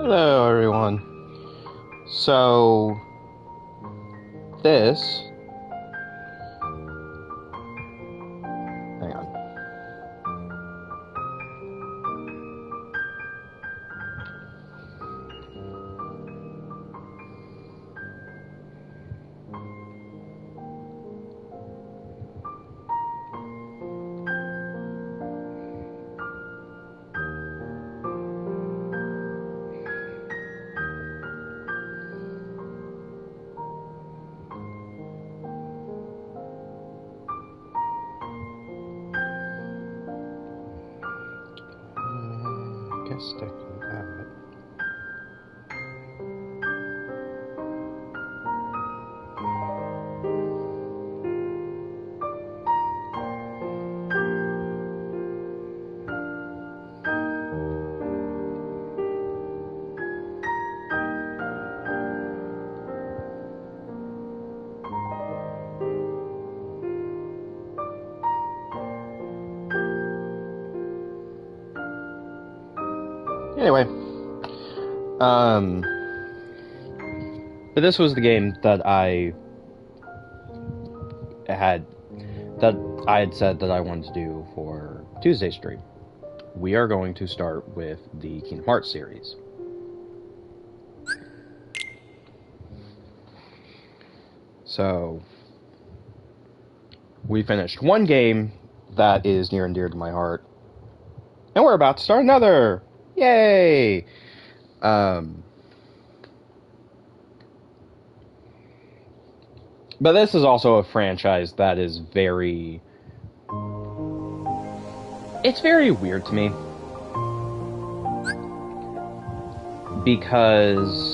Hello, everyone. So, this... Hang on. Guess stick with that. Anyway, but this was the game that I had said that I wanted to do for Tuesday's stream. We are going to start with the Kingdom Hearts series. So, we finished one game that is near and dear to my heart, and we're about to start another! Yay! But this is also a franchise that is very... It's very weird to me. Because...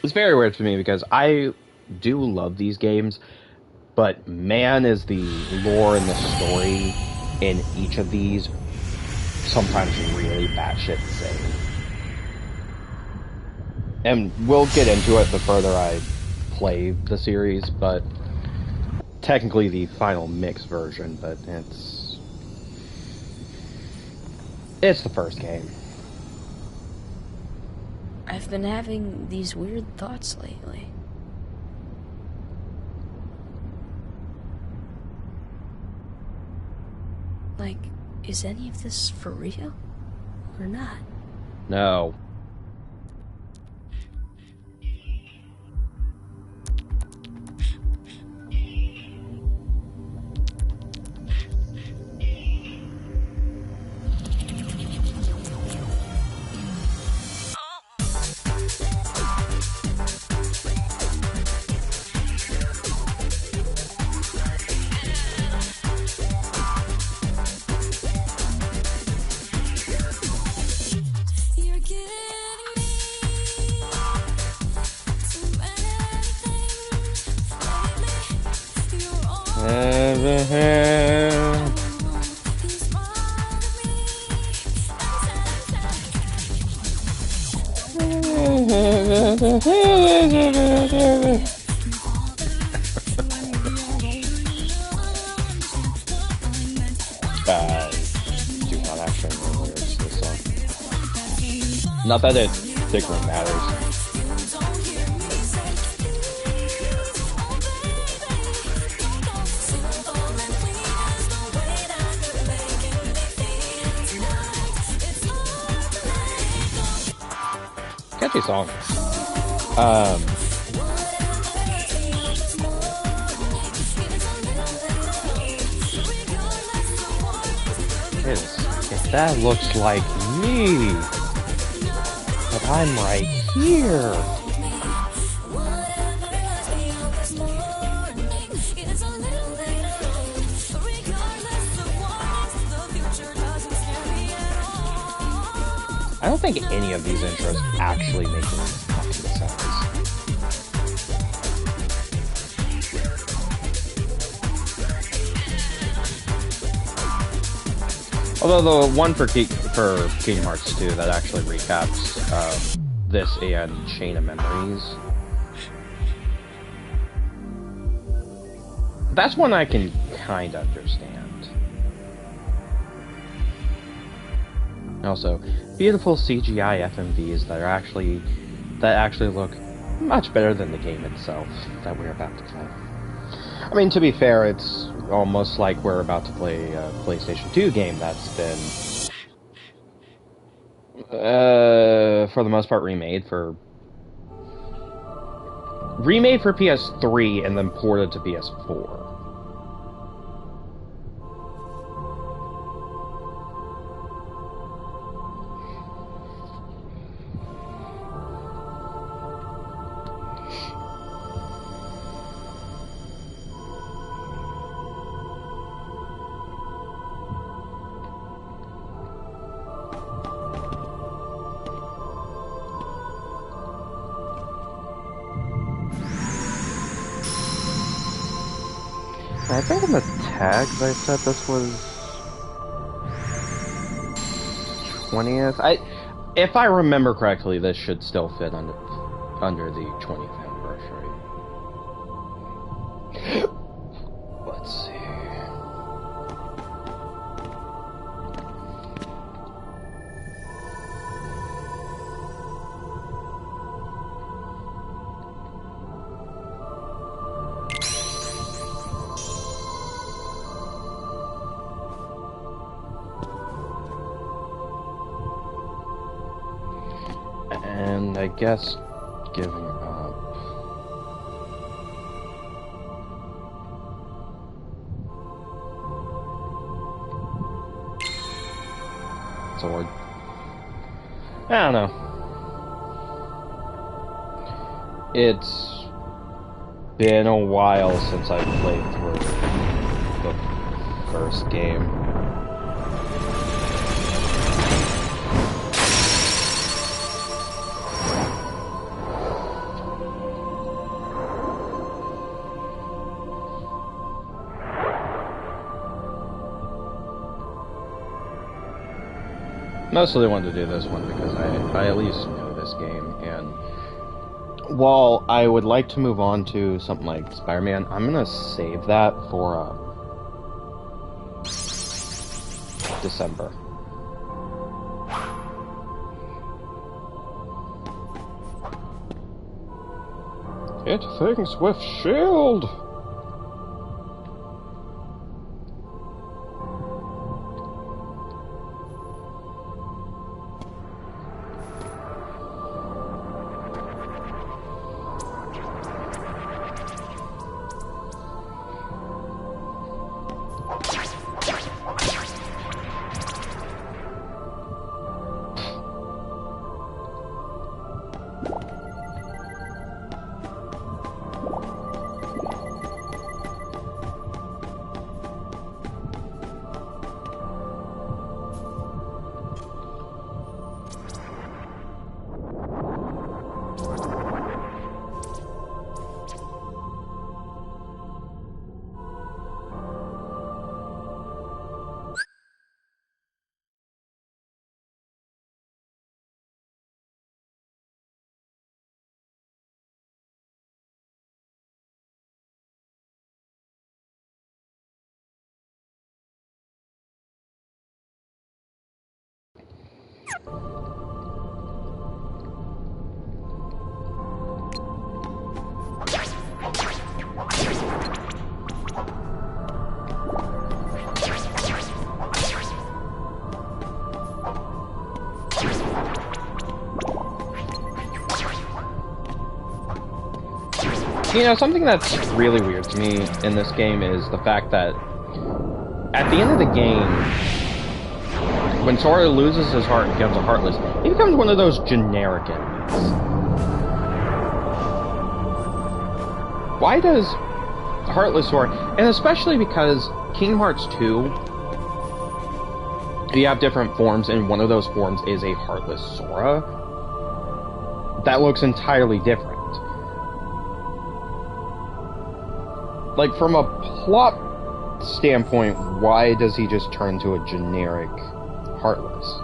It's very weird for me because I do love these games, but man, is the lore and the story in each of these sometimes really batshit insane. And we'll get into it the further I play the series, but technically the final mix version, but it's the first game. I've been having these weird thoughts lately. Like, is any of this for real? Or not? No. Do not actually know the lyrics to this song. Not that it particularly matters. Catchy song. If that looks like me, but I'm right here. I don't think any of these intros actually make any fucking sense. Although the one for Kingdom Hearts 2 that actually recaps this and Chain of Memories, that's one I can kind of understand. Also, beautiful CGI FMVs that actually look much better than the game itself that we're about to play. I mean, to be fair, it's almost like we're about to play a PlayStation 2 game that's been, for the most part, remade for PS3 and then ported to PS4. I think in the tags I said this was 20th. If I remember correctly, this should still fit under the 20th anniversary. Let's see. And I guess giving up. Sword. I don't know. It's been a while since I played through the first game. Mostly wanted to do this one because I at least know this game, and while I would like to move on to something like Spider-Man, I'm gonna save that for December. It thinks with shield! You know, something that's really weird to me in this game is the fact that at the end of the game, when Sora loses his heart and becomes a Heartless, he becomes one of those generic enemies. Why does Heartless Sora, and especially because Kingdom Hearts 2, you have different forms, and one of those forms is a Heartless Sora that looks entirely different. Like, from a plot standpoint, why does he just turn to a generic heartless.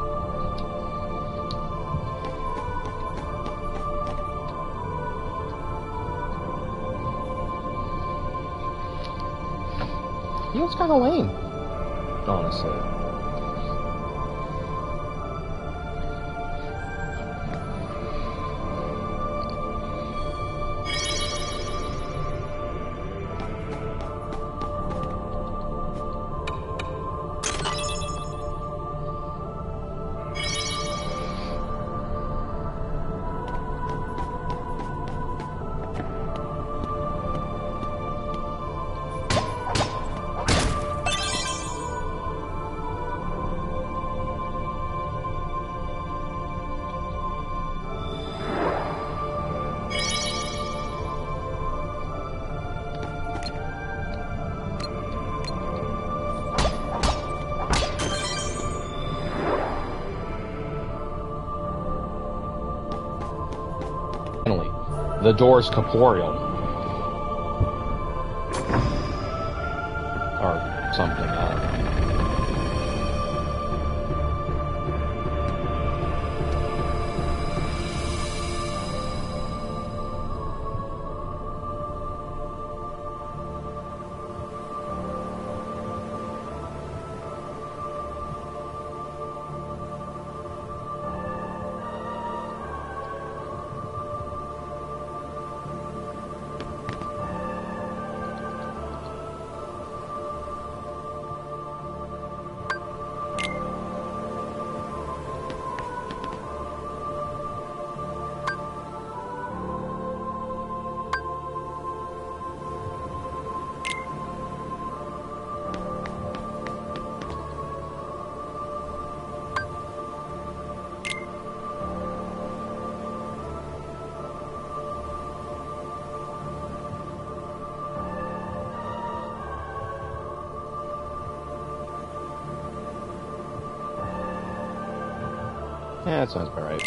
Feels kind of lame, honestly. The door's corporeal. Or something, I don't know. Yeah, that sounds about right.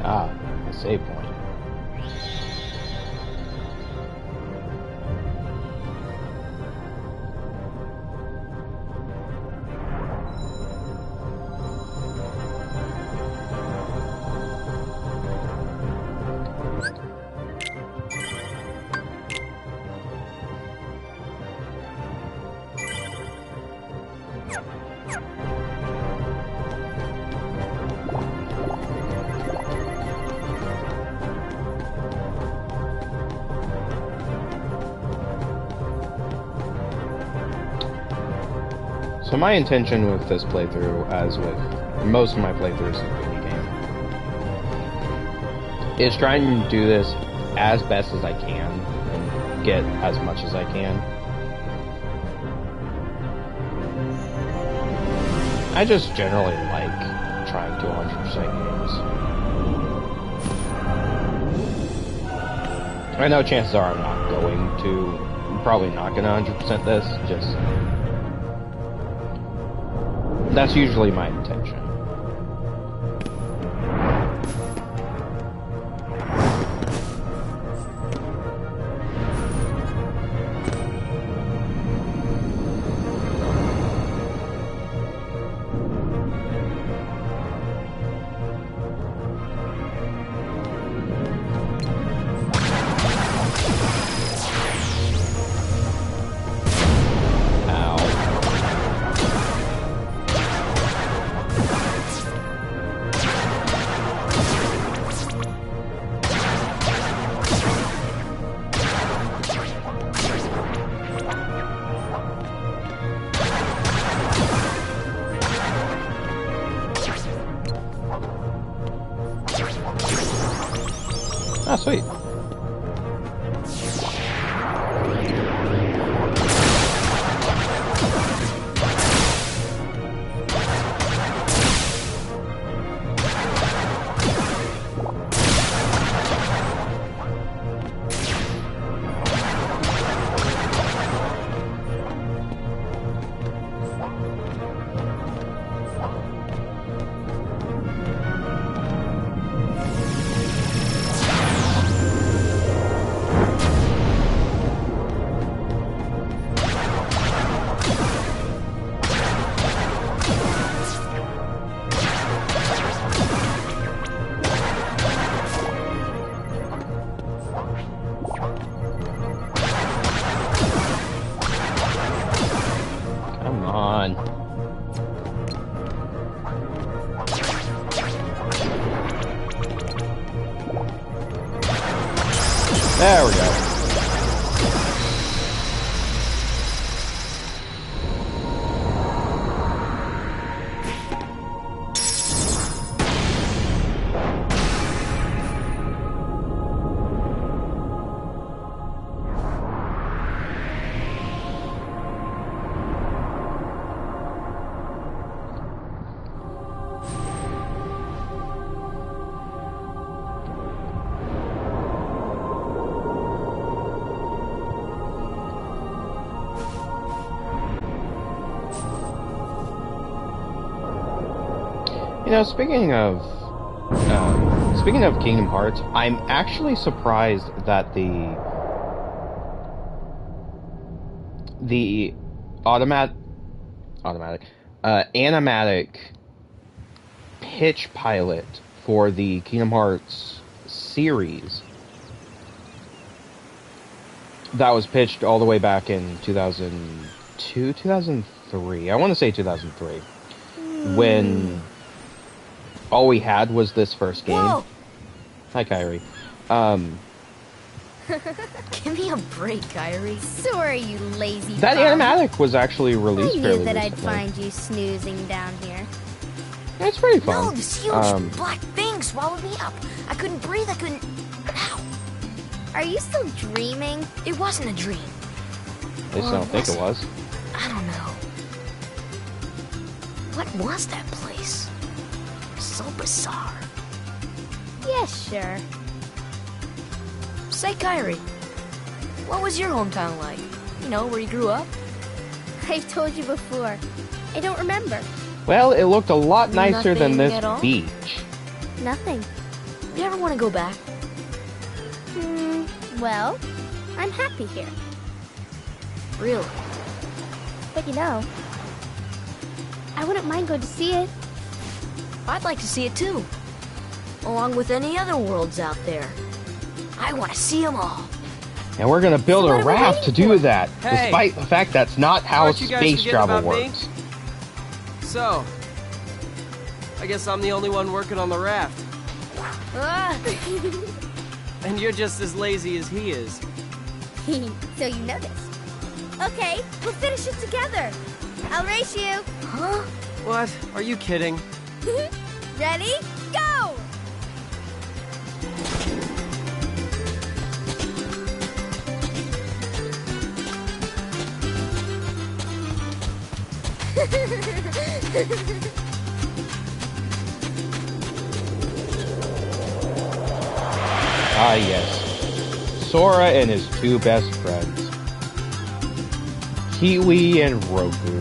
Ah, a save point. So my intention with this playthrough, as with most of my playthroughs in the video game, is trying to do this as best as I can and get as much as I can. I just generally like trying to 100% games. I know chances are I'm not going to, probably not going to 100% this, just... That's usually my intention. sweet. Come on. There we go. You know, speaking of Kingdom Hearts, I'm actually surprised that the animatic pitch pilot for the Kingdom Hearts series that was pitched all the way back in 2002, 2003. I want to say 2003, when all we had was this first game. Whoa. Hi, Kairi. Give me a break, Kairi. Sorry, you lazy That bum. animatic was actually I released knew fairly that I'd recently. find you snoozing down here. It's pretty fun. No, this huge black thing swallowed me up. I couldn't breathe, I couldn't... Ow. Are you still dreaming? It wasn't a dream. At least I don't think it was. I don't know. What was that place? So bizarre. Yeah, sure. Say, Kairi, what was your hometown like? You know, where you grew up? I've told you before. I don't remember. Well, it looked a lot nicer than Nothing this at all? beach. Nothing. You ever want to go back? Well, I'm happy here. Really? But you know, I wouldn't mind going to see it. I'd like to see it too. Along with any other worlds out there. I want to see them all. And we're gonna build What a are we raft to waiting do for? that, Hey! despite the fact that's not how Aren't you guys space forgetting travel about me? works. So, I guess I'm the only one working on the raft. Ah. And you're just as lazy as he is. So you know this. Okay, we'll finish it together. I'll race you. Huh? What? Are you kidding? Ready? Go! Ah, yes. Sora and his two best friends, Kiwi and Roku.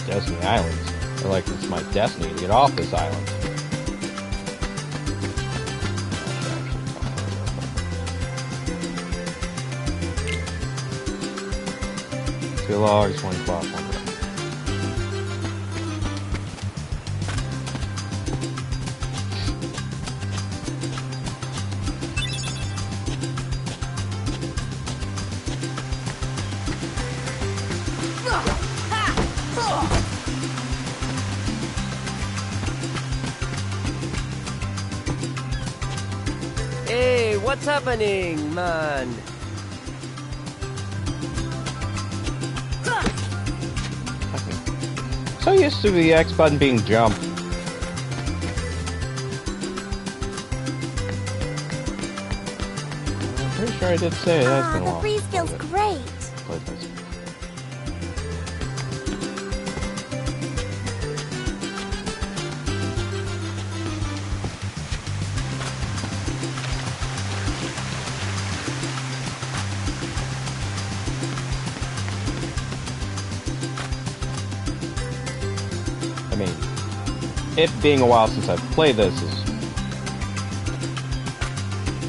Destiny Islands. They're like, it's my destiny to get off this island. Two logs, one cloth, one rope. What's happening, man? So used to the X button being jumped. I'm pretty sure I did say it. That's been a The while. breeze feels great. Played this. I mean, it being a while since I've played this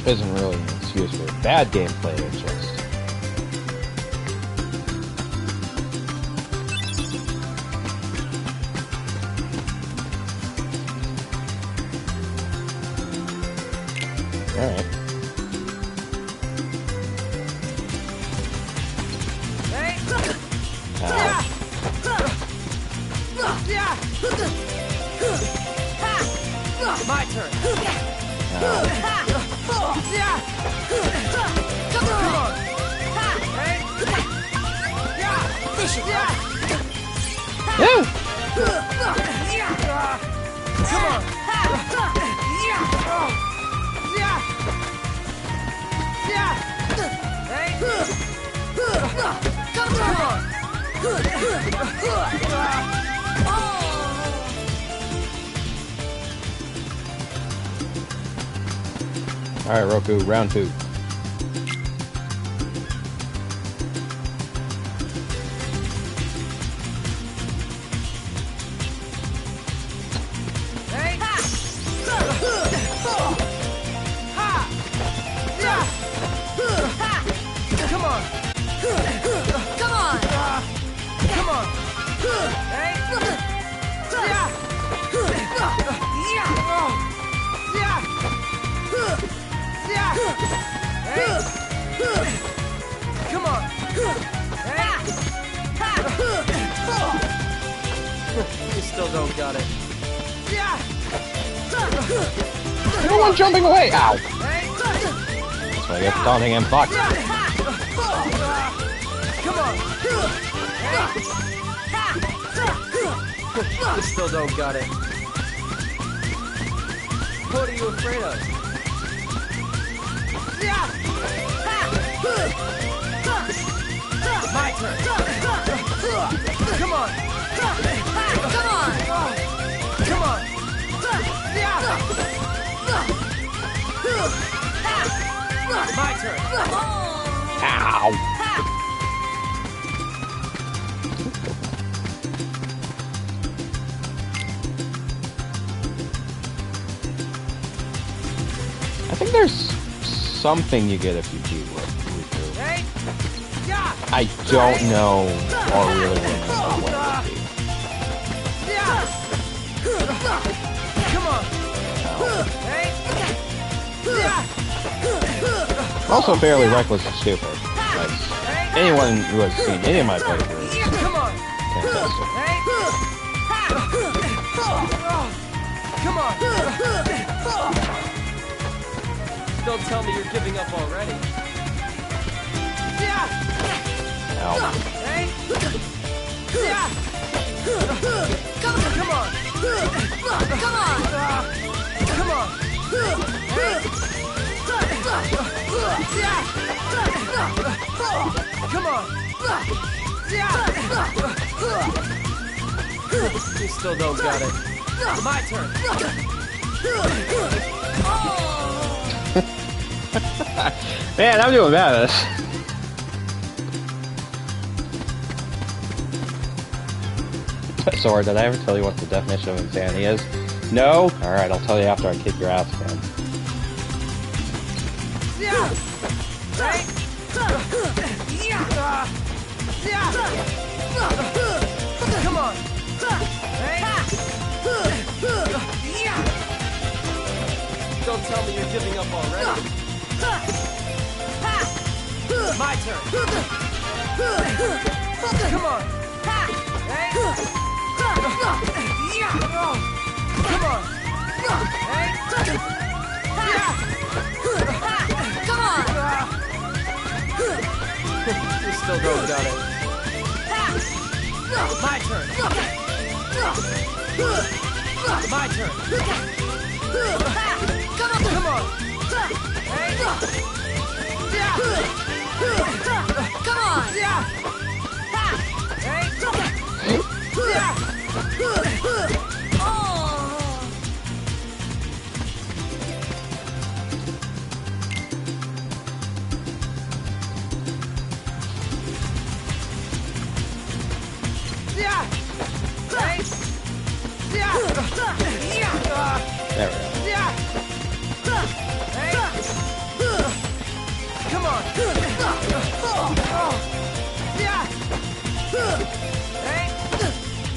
isn't really an excuse for bad gameplay. It's just all right. My turn. All right, Roku, round 2. You still don't got it. No one jumping away! Ow! That's why I get for taunting him. Fuck! Come on. You still don't got it. What are you afraid of? My turn. Come on. Come on. Come on. My turn. Ow! I think there's something you get if you beat Riku. I don't know or really remember what it would be. Come on. I'm also fairly reckless and stupid. Like, anyone who has seen any of my playthroughs Come on. can attest to. Come on. Don't tell me you're giving up already. Ow. Come on. Come on. Come on. You still don't got it. My turn. Man, I'm doing bad at this. Sora, did I ever tell you what the definition of insanity is? No? Alright, I'll tell you after I kick your ass, man. Come on. Don't tell me you're giving up already. My turn. Come on. Come on. still don't got it. My turn. My turn. Come on. Hey. Come on! There we go. Come on!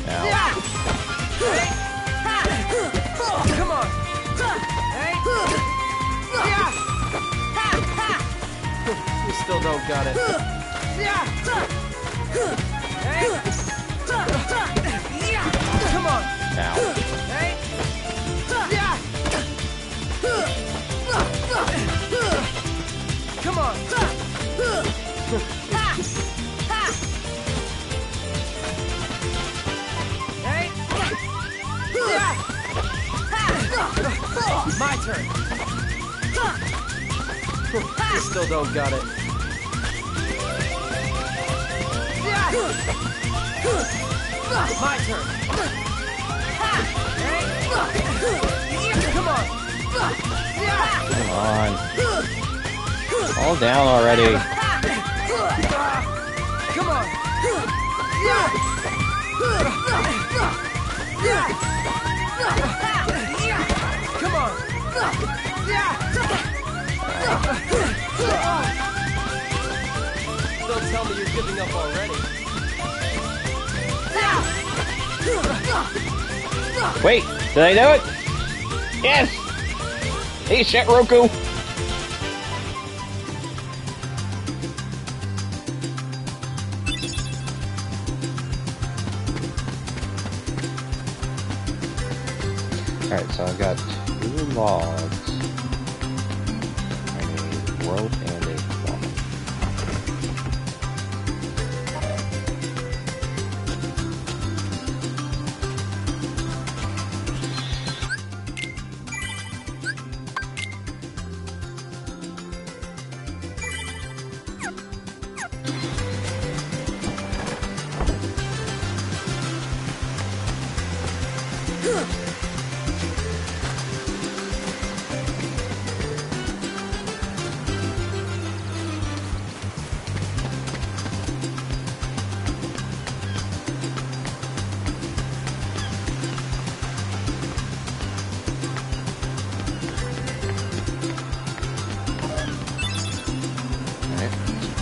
Ow. Come on! You still don't got it. Come on! Ow. Come on! My turn! You still don't got it. My turn! Come on! Come on. Fall down already. Come on! Come on! Don't tell me you're giving up already. Wait, did I do it? Yes! Hey, shit, Roku! Alright, so I've got 2 logs, and a rope and a cloth.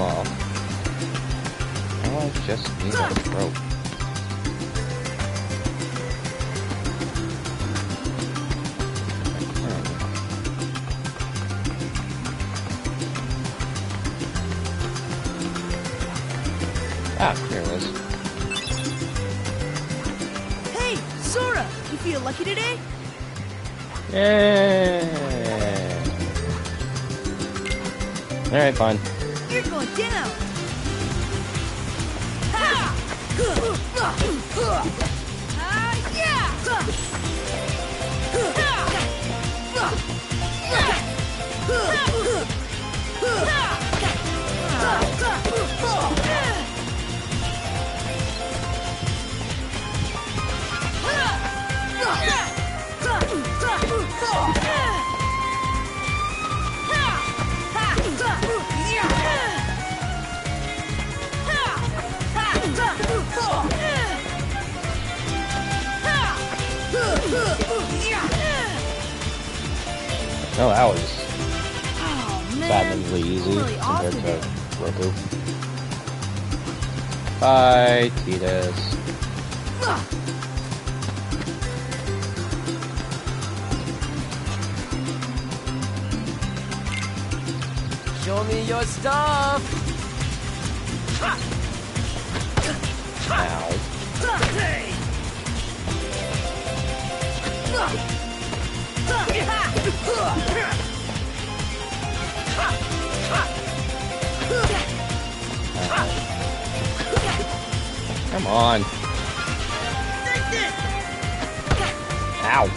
Off. Now I just need a rope. Ah, here it is. Hey, Sora! You feel lucky today? Yay! Alright, fine. You're going down! Oh, that was Oh, man. sadly easy I'm really off compared today. to Roku. Bye, Tidus. Show me your stuff! Ow. Come on. Ow.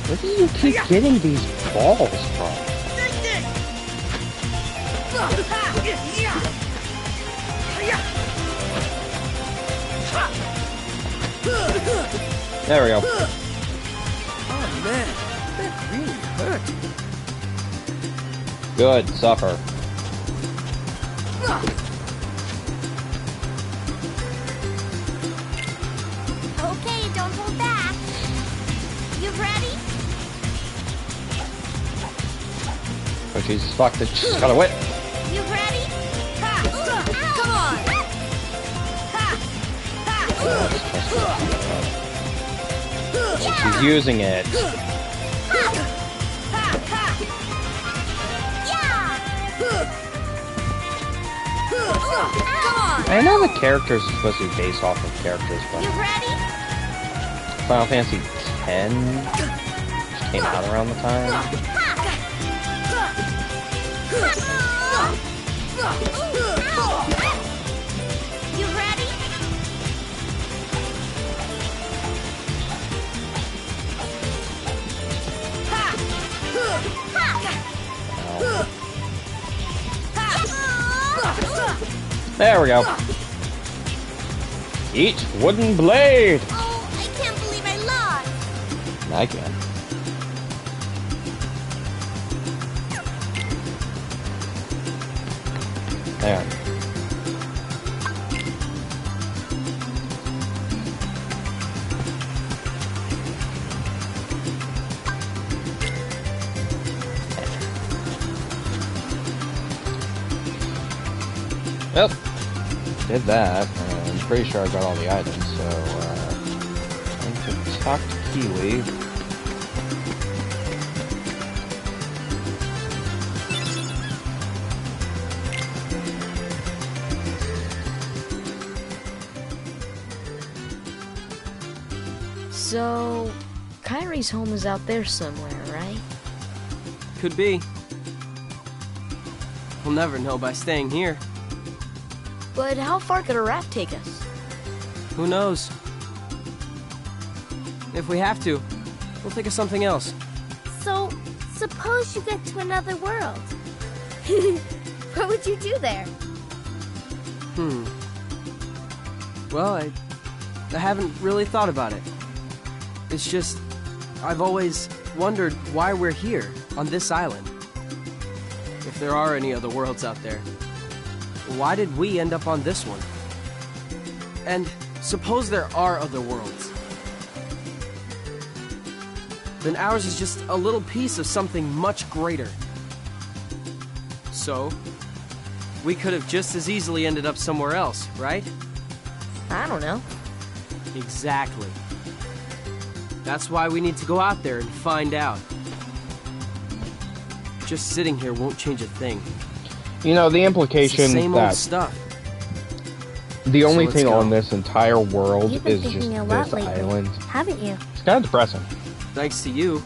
Where do you keep getting these balls from? There we go. Oh man, that really hurt. Good, suffer. Okay, don't hold back. You ready? Oh Jesus, fuck, this just got away. You ready? Ha! Come on! Ha! She's using it. I know the characters are supposed to be based off of characters, but You ready? Final Fantasy X which came out around the time. You ready? There we go. Eat wooden blade! Oh, I can't believe I lost. I can. There. Yep. Did that. I'm pretty sure I got all the items, so, I'm going to talk to Kiwi. So, Kyrie's home is out there somewhere, right? Could be. We'll never know by staying here. But how far could a raft take us? Who knows? If we have to, we'll think of something else. So, suppose you get to another world. What would you do there? Well, I haven't really thought about it. It's just, I've always wondered why we're here, on this island. If there are any other worlds out there, why did we end up on this one? And suppose there are other worlds. Then ours is just a little piece of something much greater. So, we could have just as easily ended up somewhere else, right? I don't know. Exactly. That's why we need to go out there and find out. Just sitting here won't change a thing. You know, the It's the implication same old that stuff. the only let's thing go. on this entire world You've been is just thinking a lot this lately, island. haven't you? It's kind of depressing. Thanks to you.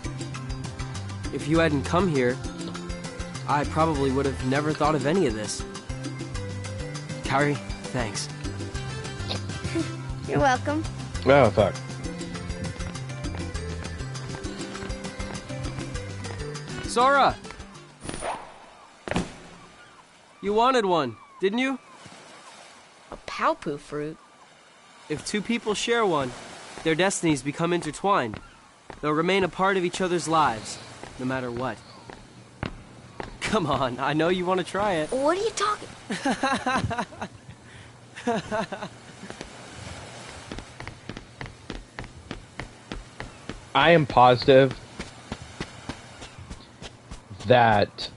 If you hadn't come here, I probably would have never thought of any of this. Kyrie, thanks. You're welcome. Oh, fuck. Sora! You wanted one, didn't you? A Palpu fruit? If two people share one, their destinies become intertwined. They'll remain a part of each other's lives, no matter what. Come on, I know you want to try it. What are you talking? I am positive that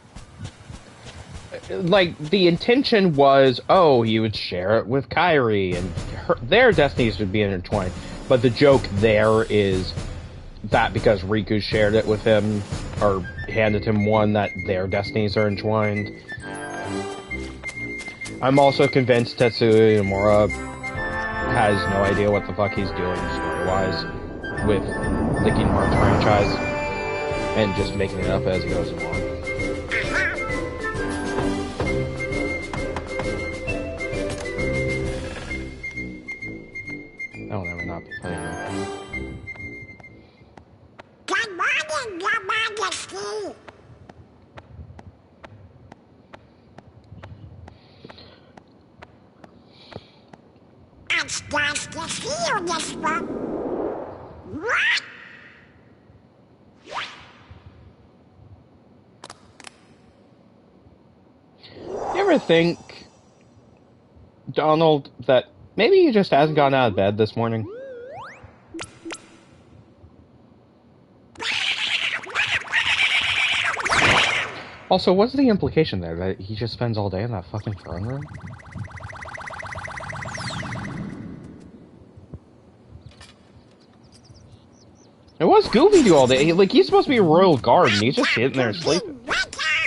like, the intention was, oh, he would share it with Kairi, and their destinies would be intertwined. But the joke there is that because Riku shared it with him, or handed him one, that their destinies are entwined. I'm also convinced Tetsuya Nomura has no idea what the fuck he's doing story-wise with the Kingdom Hearts franchise, and just making it up as he goes along. I'll never not be playing that. Good morning, Your Majesty. It's nice to see you this one. What? You ever think, Donald, that maybe he just hasn't gotten out of bed this morning? Also, what's the implication there? That he just spends all day in that fucking throne room? And what's Goofy do all day? Like, he's supposed to be a royal guard, and he's just sitting there sleeping. Wake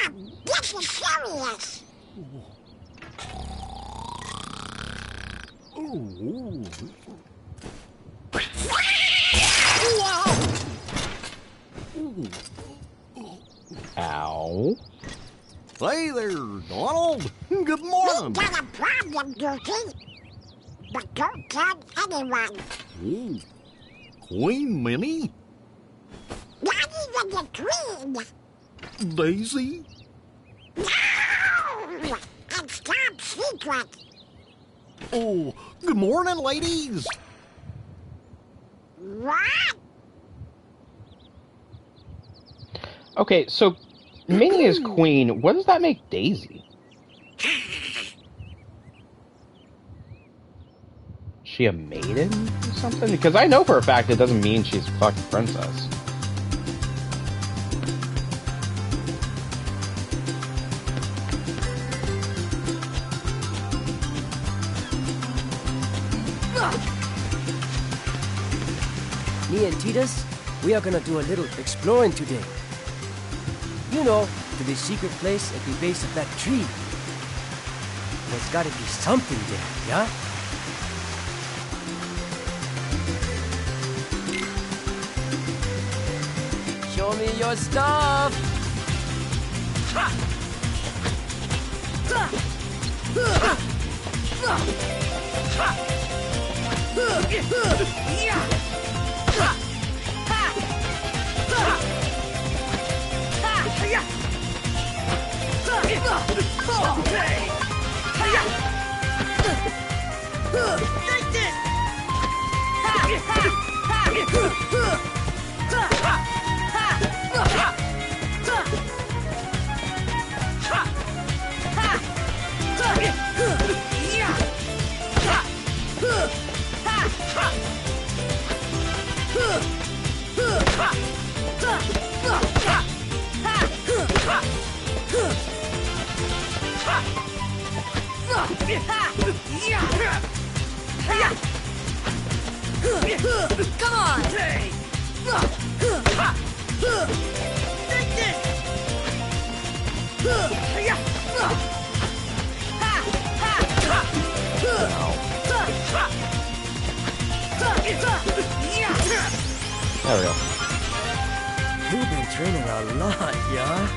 up! This is serious. Ow. Hey there, Donald. Good We morning. got a problem, Goofy. But don't tell anyone. Ooh. Queen Minnie? Not even the Queen. Daisy? No! It's top secret. Oh, good morning, ladies. What? Okay, so Minnie is queen. What does that make Daisy? She a maiden or something? Because I know for a fact it doesn't mean she's a fucking princess. Me and Titus, we are gonna do a little exploring today. You know, to the secret place at the base of that tree. There's gotta be something there, yeah? Show me your stuff! Come on! There we go. You've been training a lot, yeah?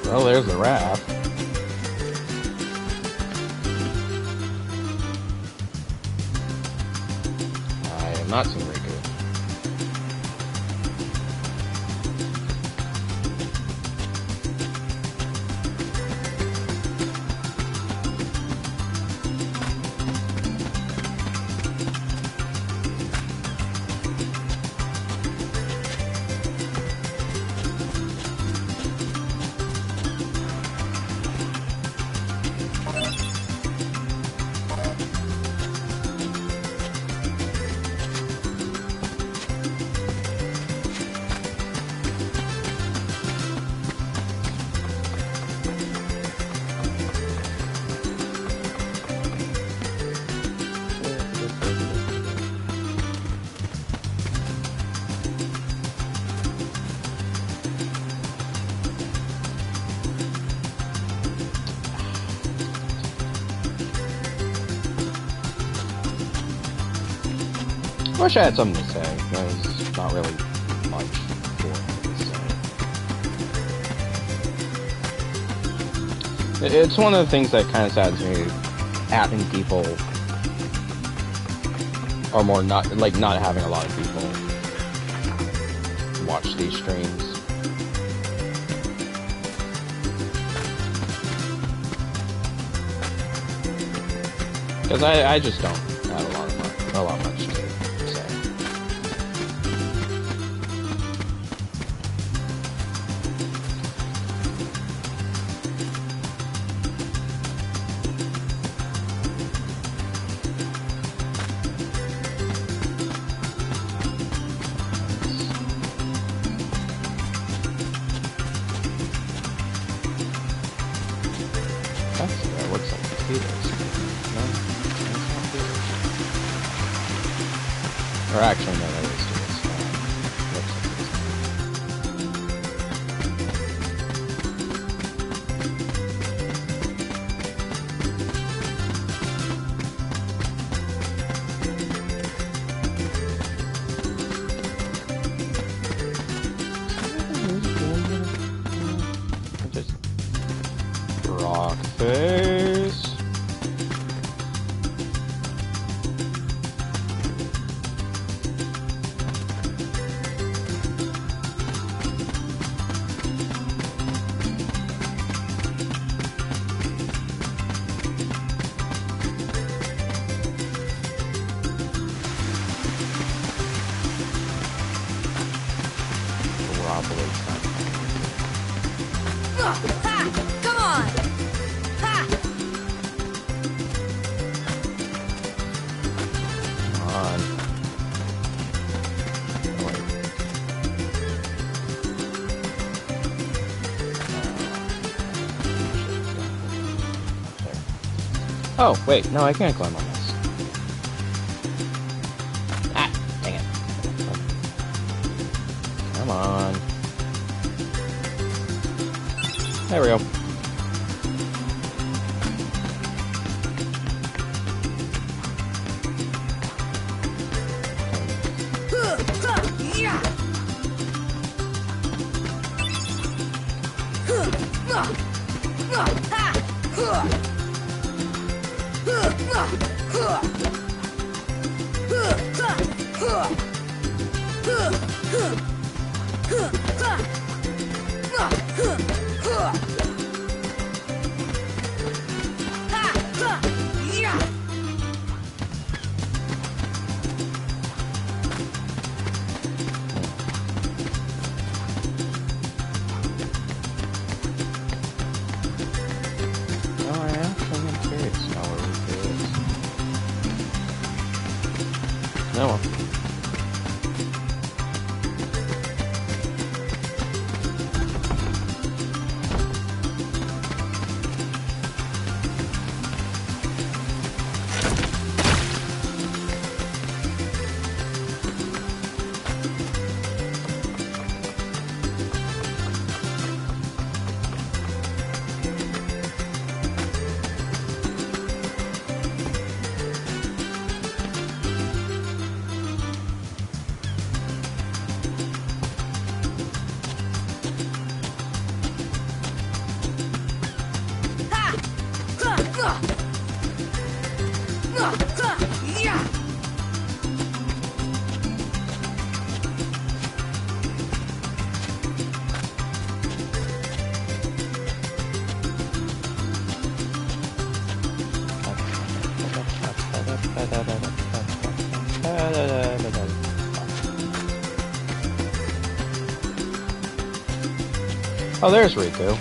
Well, there's the raft. not seen Riku. I wish I had something to say. There's not really much for me to say. It's one of the things that kind of saddens me. Having people, or more not having a lot of people watch these streams. Because I just don't have a lot much to say. Or actually, no, that is just rock face. Come on! Ha! Come on. Oh, wait, no, I can't climb on this. Ah, dang it. Come on. There we go. Oh well. Oh, there's Riku.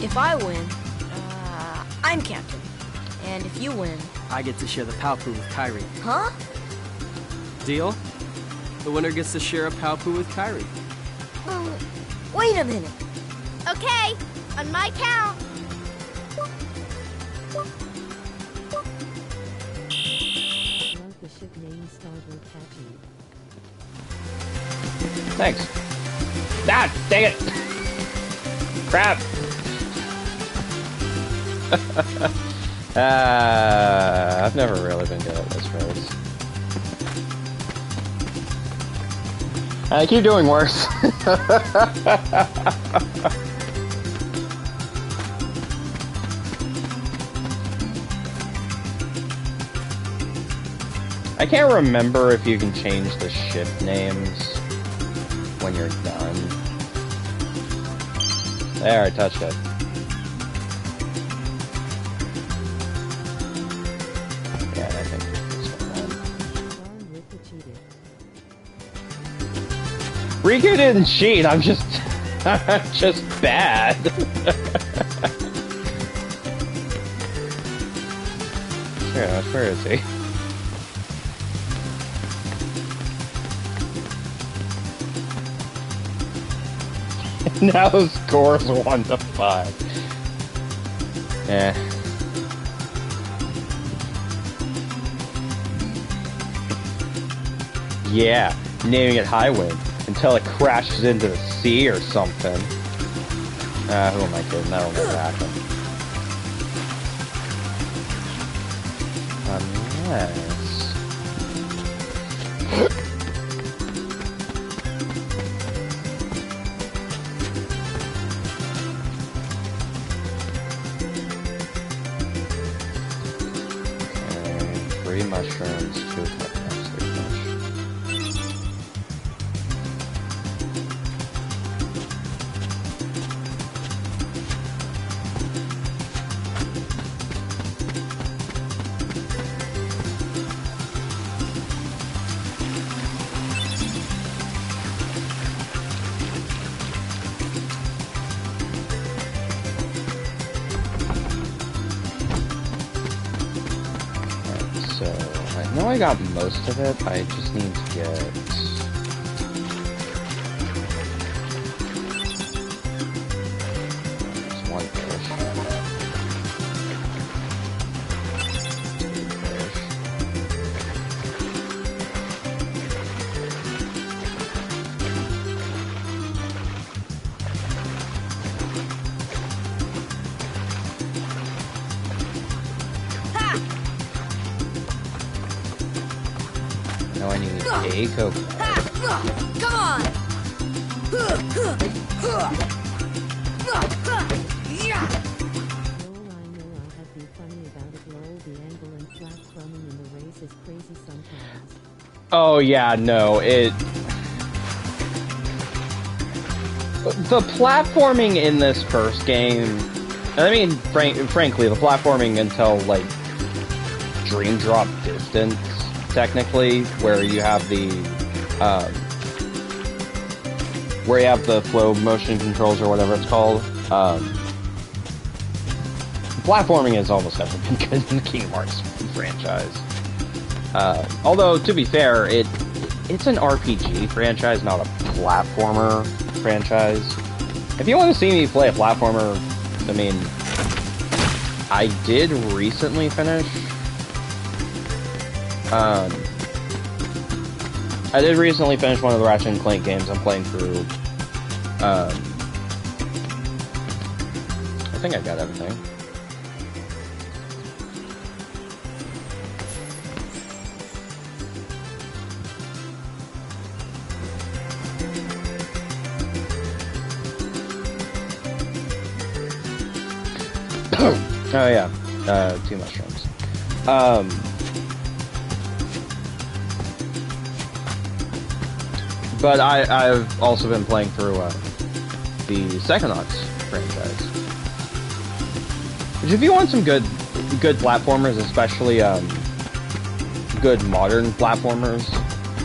If I win, I'm captain. And if you win... I get to share the Palpu with Kairi. Huh? Deal? The winner gets to share a Palpu with Kairi. Wait a minute. Okay, on my count. Thanks. Ah, dang it! Crap! I've never really been good at this race. I keep doing worse. I can't remember if you can change the ship names when you're done. There, I touched it. Yeah, I think this one. Riku didn't cheat, I'm just bad. Yeah, where is he? Now the score's 1-5. Eh. Yeah, naming it Highwind until it crashes into the sea or something. Who am I kidding? That'll never happen. Unless... mushrooms, 2 pepperons, 3 mushrooms. I got most of it, I just need to get... Just one fish. 2 fish. Now I need a coconut. Come on! Oh yeah, no, it... The platforming in this first game... I mean, frankly, the platforming until, like, Dream Drop Distance technically, where you have the flow motion controls or whatever it's called. Platforming has almost never been good in the Kingdom Hearts franchise. Although, to be fair, it's an RPG franchise, not a platformer franchise. If you want to see me play a platformer, I mean, I did recently finish. I did recently finish one of the Ratchet and Clank games I'm playing through. I think I got everything. Oh yeah, 2 mushrooms. But I've also been playing through the Psychonauts franchise. Which, if you want some good platformers, especially good modern platformers,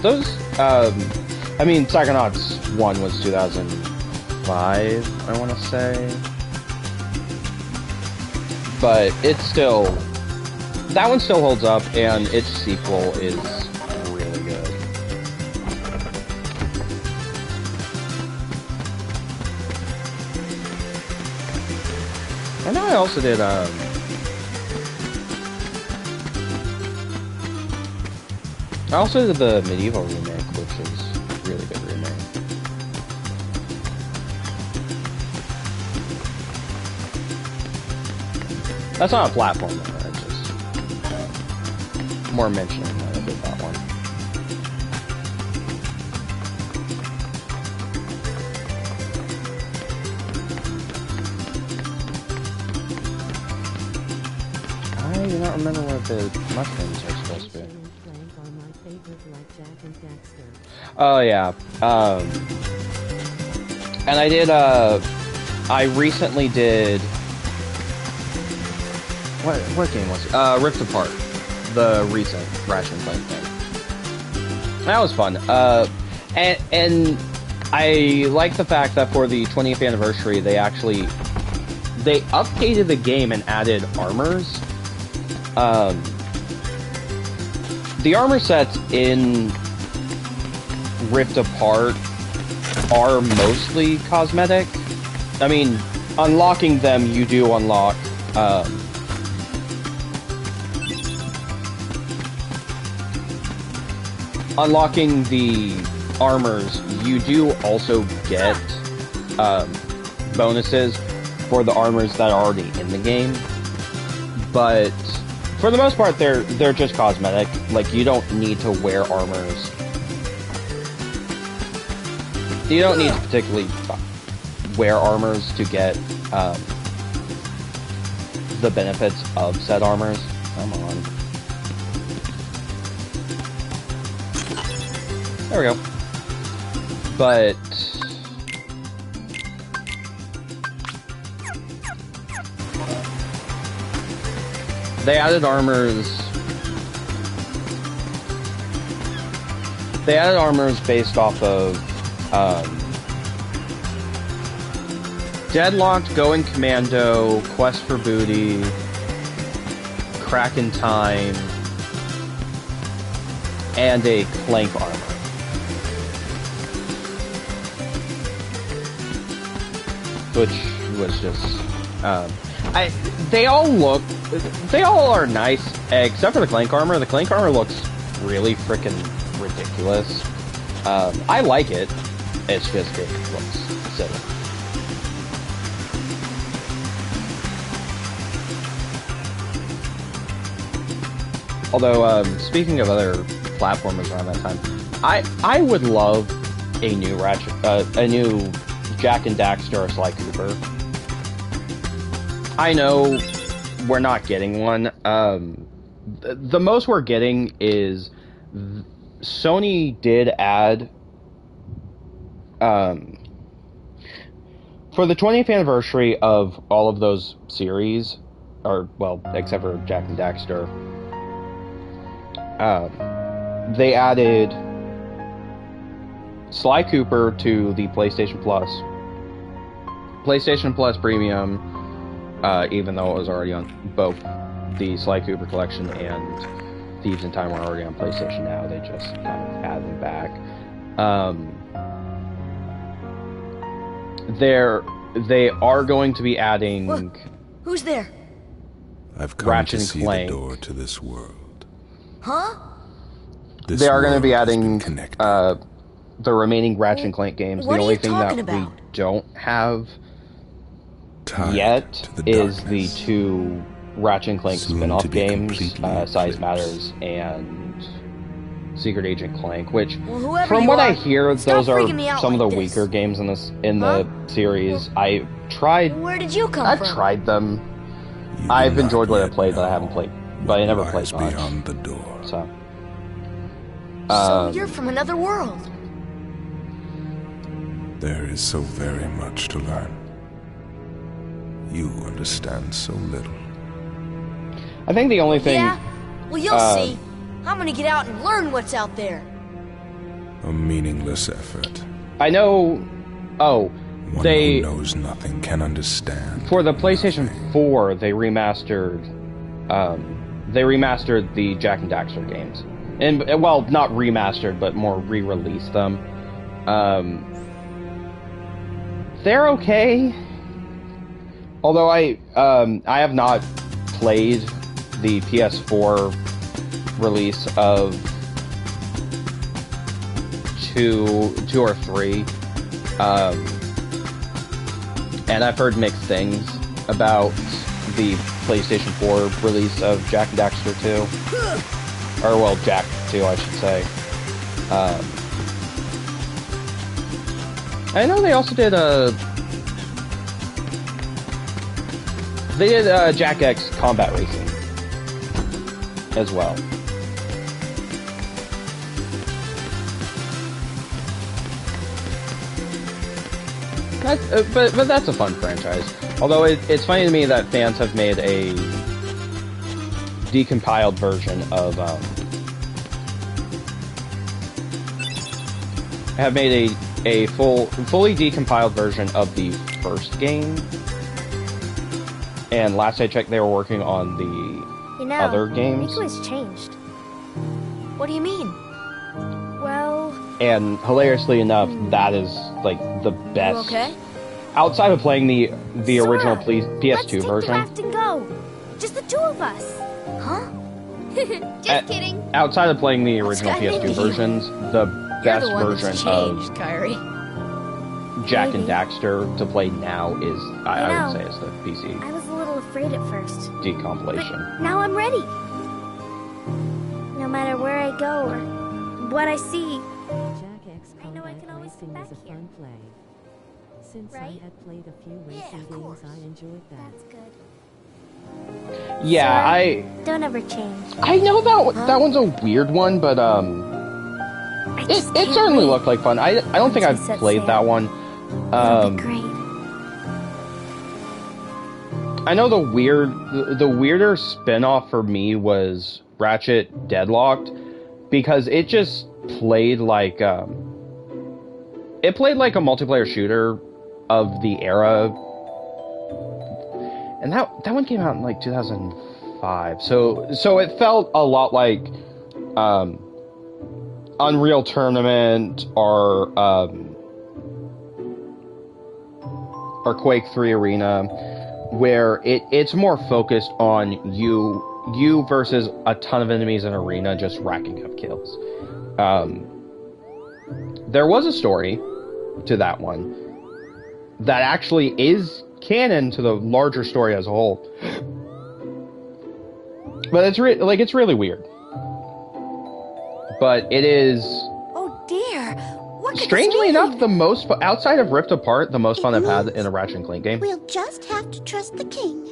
those I mean, Psychonauts 1 was 2005, I want to say. But it's still, that one still holds up, and its sequel is really good. And I also did, I also did the Medieval remake, which is a really good remake. That's not a platformer, it's just more mentioning that I did that one. I do not remember what the mushrooms are supposed to be. Oh yeah. And I did I recently did what game was it? Rift Apart, the recent Ratchet and Clank game. That was fun. And I like the fact that for the 20th anniversary, they updated the game and added armors. The armor sets in Rift Apart are mostly cosmetic. I mean, unlocking them, you do unlock unlocking the armors, you do also get bonuses for the armors that are already in the game. But for the most part, they're just cosmetic. Like, you don't need to wear armors. You don't need to particularly wear armors to get the benefits of said armors. Come on. There we go. But they added armors. They added armors based off of Deadlocked, Going Commando, Quest for Booty, Crack in Time, and a Clank armor. Which was just, they all are nice, except for the Clank armor. The Clank armor looks really freaking ridiculous. I like it, it's just, it looks silly. Although, speaking of other platformers around that time, I would love a new a new Jak and Daxter or Sly Cooper. I know we're not getting one. The most we're getting is Sony did add for the 20th anniversary of all of those series, or well, except for Jak and Daxter. they added Sly Cooper to the PlayStation Plus. PlayStation Plus Premium, even though it was already on both the Sly Cooper collection and Thieves in Time were already on PlayStation Now. They just kind of add them back. They are going to be adding. Look, who's there? I've come Ratchet to and see Clank. the door to this world. Huh? This They are going to be world has been adding connected. the remaining Ratchet and Clank games. What The are only you thing talking that we about? don't have Tied yet to the is the darkness. 2 Ratchet and Clank Soon spin-off to be games, completely Size eclipsed. Matters and Secret Agent Clank, which, Well, whoever from you what I are, hear, stop those are freaking me out some like of the this. weaker games in Huh? the series. I tried. Where did you come I've from? tried them. You do I've not enjoyed what I've yet played that I know haven't played, but I never what played lies much. beyond the door. So, So you're from another world. There is so very much to learn. You understand so little. I think the only thing. Yeah? Well, you'll uh, see. I'm gonna get out and learn what's out there. A meaningless effort. I know. Oh, One they. who knows nothing can understand. For the PlayStation nothing. 4, they remastered the Jack and Daxter games. And, well, not remastered, but more re-released them. They're okay. Although I have not played the PS4 release of 2 or 3. And I've heard mixed things about the PlayStation 4 release of Jack and Daxter 2. Or, well, Jack 2, I should say. I know they also did Jack X Combat Racing as well. But that's a fun franchise. Although it's funny to me that fans have made a decompiled version of a fully decompiled version of the first game. And last I checked, they were working on the other games. Riku has changed. What do you mean? Well, And hilariously enough, that is like the You best. okay? Outside of playing the original Sora, PS2 let's take version. the raft and go. Just the two of us. Huh? Just kidding. Outside of playing the original kinda PS2 neat. versions, the You're best the one version that's of changed, Kyrie. Jack and Maybe. Daxter to play now is, I know. would say, is the PC I was a little afraid at first, decompilation. but now I'm ready. No matter where I go or what I see, Jack X I know I Combat can always Racing come was a back here. fun play. Since Right? I had played a few racing of games, course. I enjoyed them. that's good. Yeah, Sora, don't ever change. I know that one's a weird one, but I it just can't certainly wait. looked like fun. I don't think Once I've we set played sail. that one. It'll be great. I know the weirder spin-off for me was Ratchet Deadlocked, because it just played like a multiplayer shooter of the era, and that one came out in like 2005. So it felt a lot like Unreal Tournament or Quake 3 Arena, where it's more focused on you versus a ton of enemies in Arena just racking up kills. There was a story to that one that actually is canon to the larger story as a whole, but it's really weird. But it is, Oh dear. What could strangely this enough, mean? the most outside of Rift Apart, the most fun I've had in a Ratchet and Clank game. We'll just have to trust the king.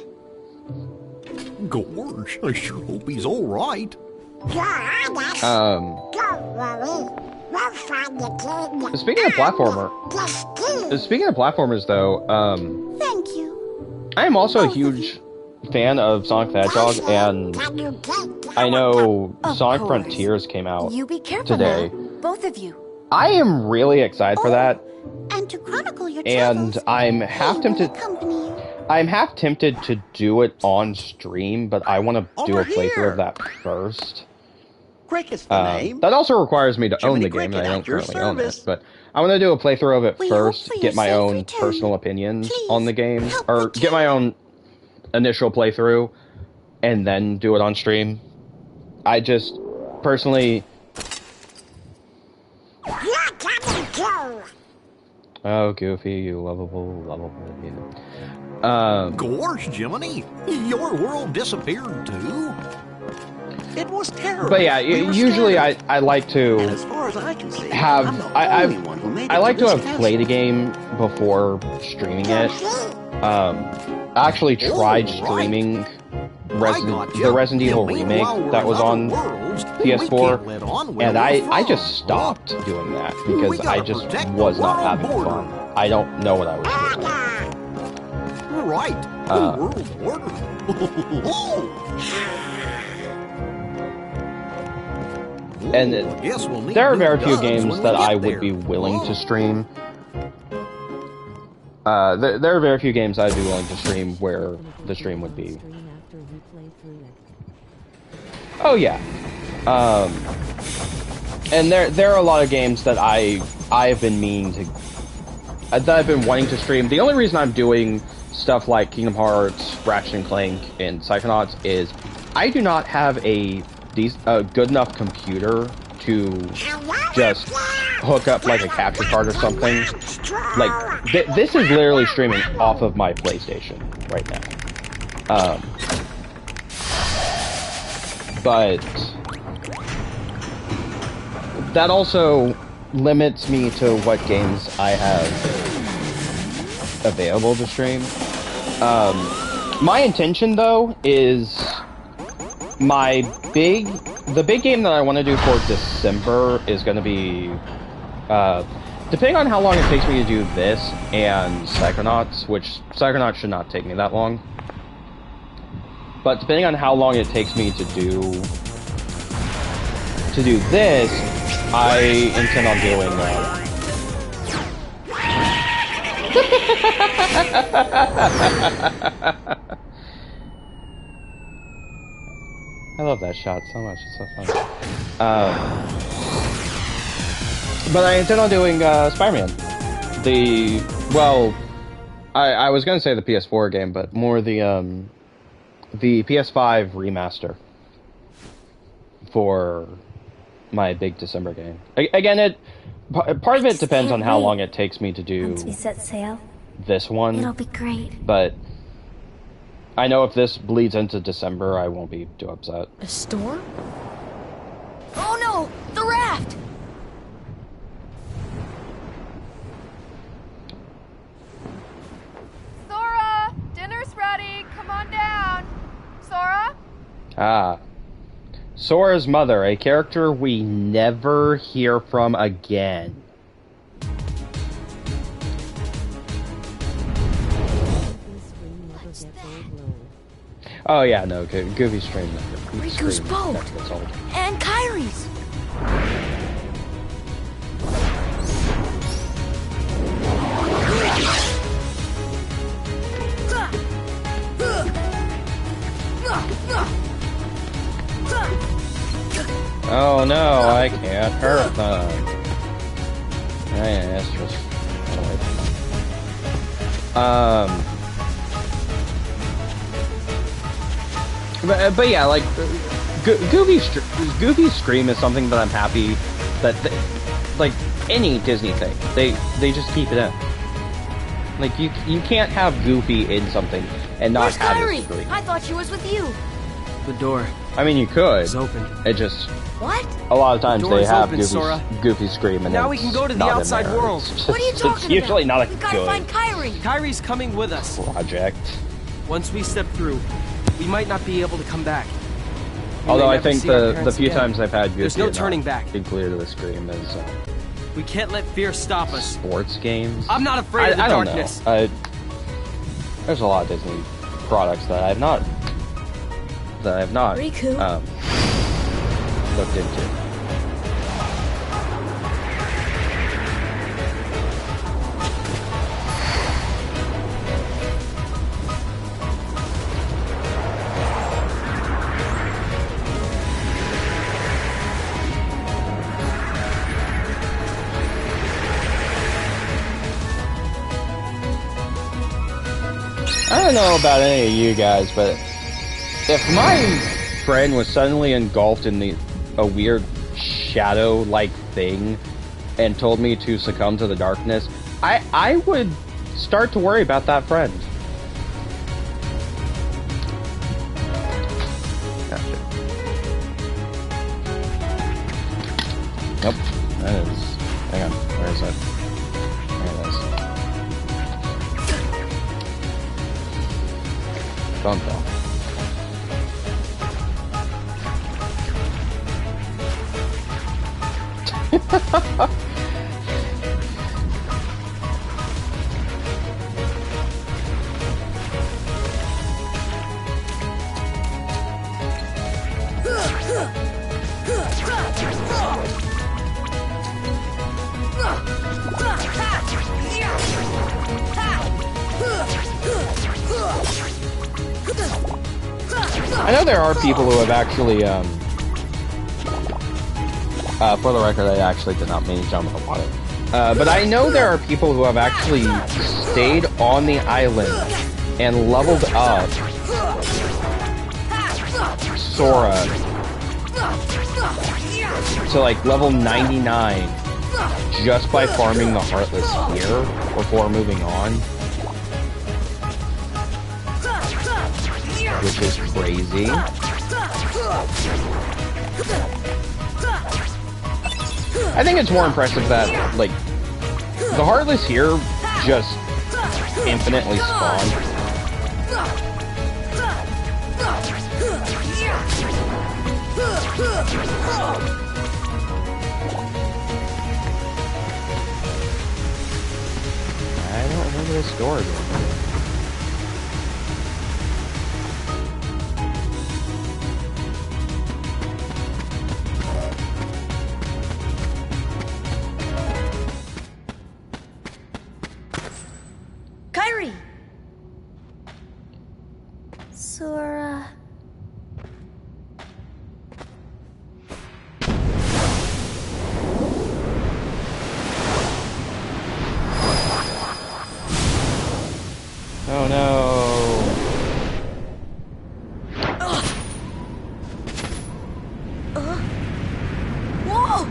Gosh, I sure hope he's all right. God, Um, don't worry. We'll find the king. Speaking of platformer, Just king. speaking of platformers, though, Thank you. I am also a huge fan of Sonic the Hedgehog, and I know Of Sonic course. Frontiers came out You be careful today. now, both of you. I am really excited for that, And to chronicle your and travels, I'm half he will tempted. accompany you. I'm half tempted to do it on stream, but I want to do a Over playthrough here. of that first. Cricket's the name. That also requires me to own Jiminy the game, and I Cricket, don't at your currently own it. service. But I want to do a playthrough of it We first, hope for get your my safe own return. personal opinions Please, on the game, help or the get my team. own initial playthrough, and then do it on stream. I just personally, You're coming too. oh Goofy, you lovable you. Gosh, Jiminy, your world disappeared too? It was terrible. But yeah, We were usually scattered. I like to And as far as I can see, have I'm the I've only one who made I it like to this have castle. played a game before streaming it. I actually tried Oh, right. streaming I got the Resident Evil You mean remake while we're that was in other on worlds, we PS4, can't let on where and we're I just from, stopped doing that We because I gotta just protect the was not world having border. fun. I don't know what I was doing. huh? Right, the world order. And I guess we'll need there are new very few guns games when we that get I would there. be willing to stream. There are very few games I'd be willing to stream where the stream would be. Stream after we play through it. Oh yeah. And there are a lot of games that I've been meaning to that I've been wanting to stream. The only reason I'm doing stuff like Kingdom Hearts, Ratchet and Clank, and Psychonauts is I do not have a good enough computer to just hook up like a capture card or something. Like this is literally streaming off of my PlayStation right now. But that also limits me to what games I have available to stream. My intention though is the big game that I want to do for December is going to be depending on how long it takes me to do this and Psychonauts, which Psychonauts should not take me that long. But depending on how long it takes me to do this, I intend on doing I love that shot so much, it's so fun. But I intend on doing Spider-Man. I was gonna say the PS4 game, but more the PS5 remaster for my big December game. Again, part of it depends on how long it takes me to do Once we set sail, this one. it'll be great. But I know if this bleeds into December, I won't be too upset. A storm? Oh no! The raft! Sora! Dinner's ready! Come on down! Sora? Ah. Sora's mother, a character we never hear from again. This stream never What's gets that? old, will it? Oh yeah, no, Goofy stream never. Riku's stream boat. never gets old. And Kyrie's! Oh no, I can't hurt them. Yeah, it's just. But yeah, like Goofy's Scream is something that I'm happy that like any Disney thing they just keep it in. Like you can't have Goofy in something and not Where's have Kyrie? it scream. I thought she was with you. The door I mean, you could. is open. It just What? a lot of times The door they is have open, Sora. Goofy Scream and Now we it's can go to the not in outside there. world. It's What are you just- talking It's usually about? not a We gotta good find Kyrie. Kyrie's coming with us. project. Once we step through, we might not be able to come back. We Although may I never think see our the parents few again. times I've had Goofy There's no and not turning back. been clear to the Scream is We can't let fear stop us. sports games. I'm not afraid of the I don't darkness. know. There's a lot of Disney products that I've not Riku. looked into. I don't know about any of you guys, but if my friend was suddenly engulfed in a weird shadow-like thing and told me to succumb to the darkness, I would start to worry about that friend. Gotcha. Nope. That is... Hang on. Where is it? There it is. Don't tell. I know there are people who have actually, for the record, I actually did not mean to jump on the water. But I know there are people who have actually stayed on the island and leveled up Sora to like level 99 just by farming the Heartless Sphere before moving on. Which is crazy. I think it's more impressive that, like, the Heartless here just infinitely spawn. I don't remember this door again. Sora. Oh no. Whoa!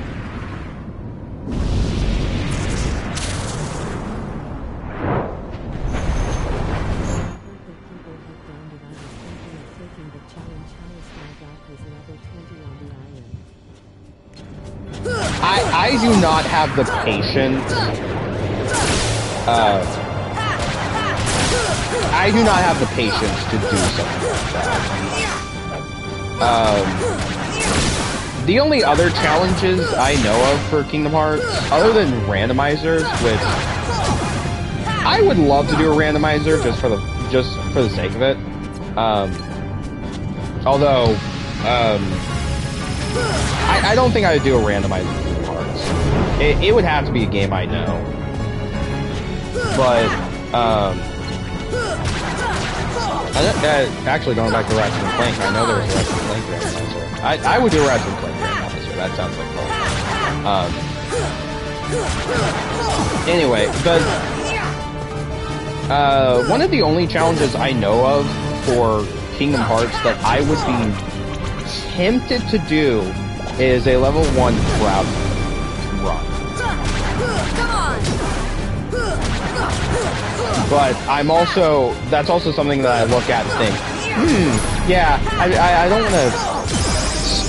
I do not have the patience. I do not have the patience to do something like that. The only other challenges I know of for Kingdom Hearts, other than randomizers, which I would love to do a randomizer just for the sake of it. Although, I don't think I would do a randomizer for Kingdom Hearts. It would have to be a game I know. But, actually going back to Ratchet and Clank, I know there's a Ratchet and Clank randomizer. I would do a Ratchet and Clank randomizer, that sounds like fun. Anyway, but, one of the only challenges I know of for Kingdom Hearts that I would be tempted to do is a level 1 crowd run. But I'm also, that's also something that I look at and think, yeah, I don't want to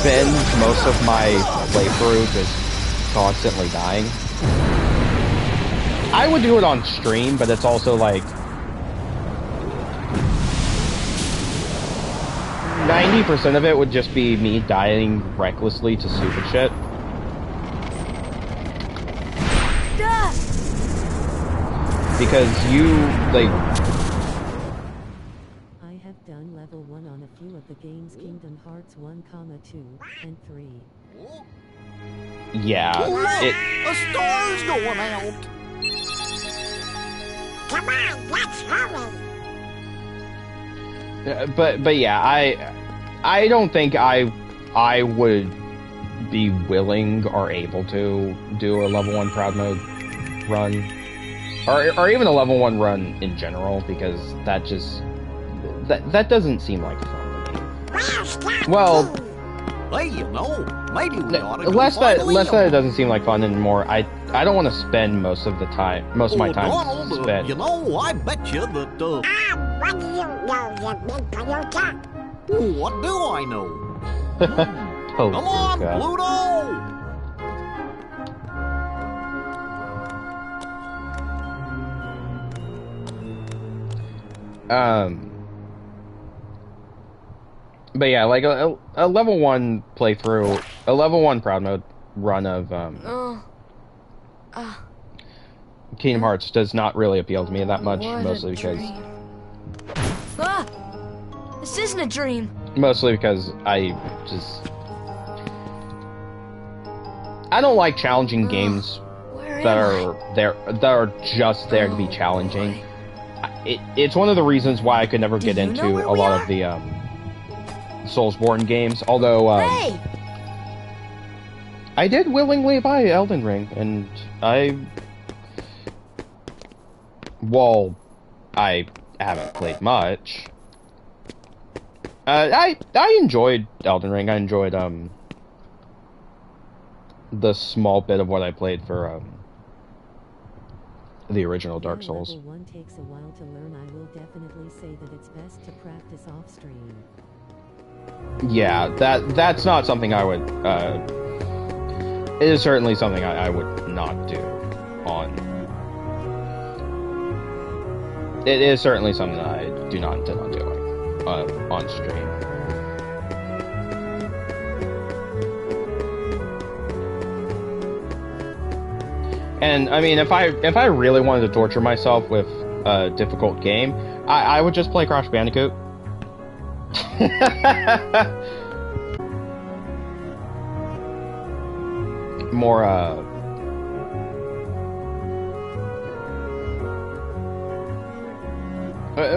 spend most of my playthrough just constantly dying. I would do it on stream, but it's also like 90% of it would just be me dying recklessly to stupid shit. Because you, like... games Kingdom Hearts 1, 2, and 3. Yeah, A star's going out. Come on, let's hurry. but yeah, I don't think I would be willing or able to do a level 1 Proud Mode run, or even a level 1 run in general, because that just that doesn't seem like fun to me. Well, hey, you know, maybe we ought to less that it doesn't seem like fun, and more I don't want to spend most of my time Donald, spent. you know, I bet you that. What do you know, you big Toyota? What do I know? Oh, Come on, God. Pluto! But yeah, like a level 1 playthrough, a level 1 Proud Mode run of Kingdom Hearts does not really appeal to me that much, mostly because This isn't a dream. I don't like challenging games that are just there to be challenging. It's one of the reasons why I could never get into a lot of the Soulsborne games, although I did willingly buy Elden Ring, and I haven't played much. I enjoyed Elden Ring. I enjoyed the small bit of what I played for the original Dark Souls. Level 1 takes a while to learn. I will definitely say that it's best to practice off stream. Yeah, that's not something I would. It is certainly something I would not do on. It is certainly something that I do not intend on doing on stream. And I mean, if I really wanted to torture myself with a difficult game, I would just play Crash Bandicoot.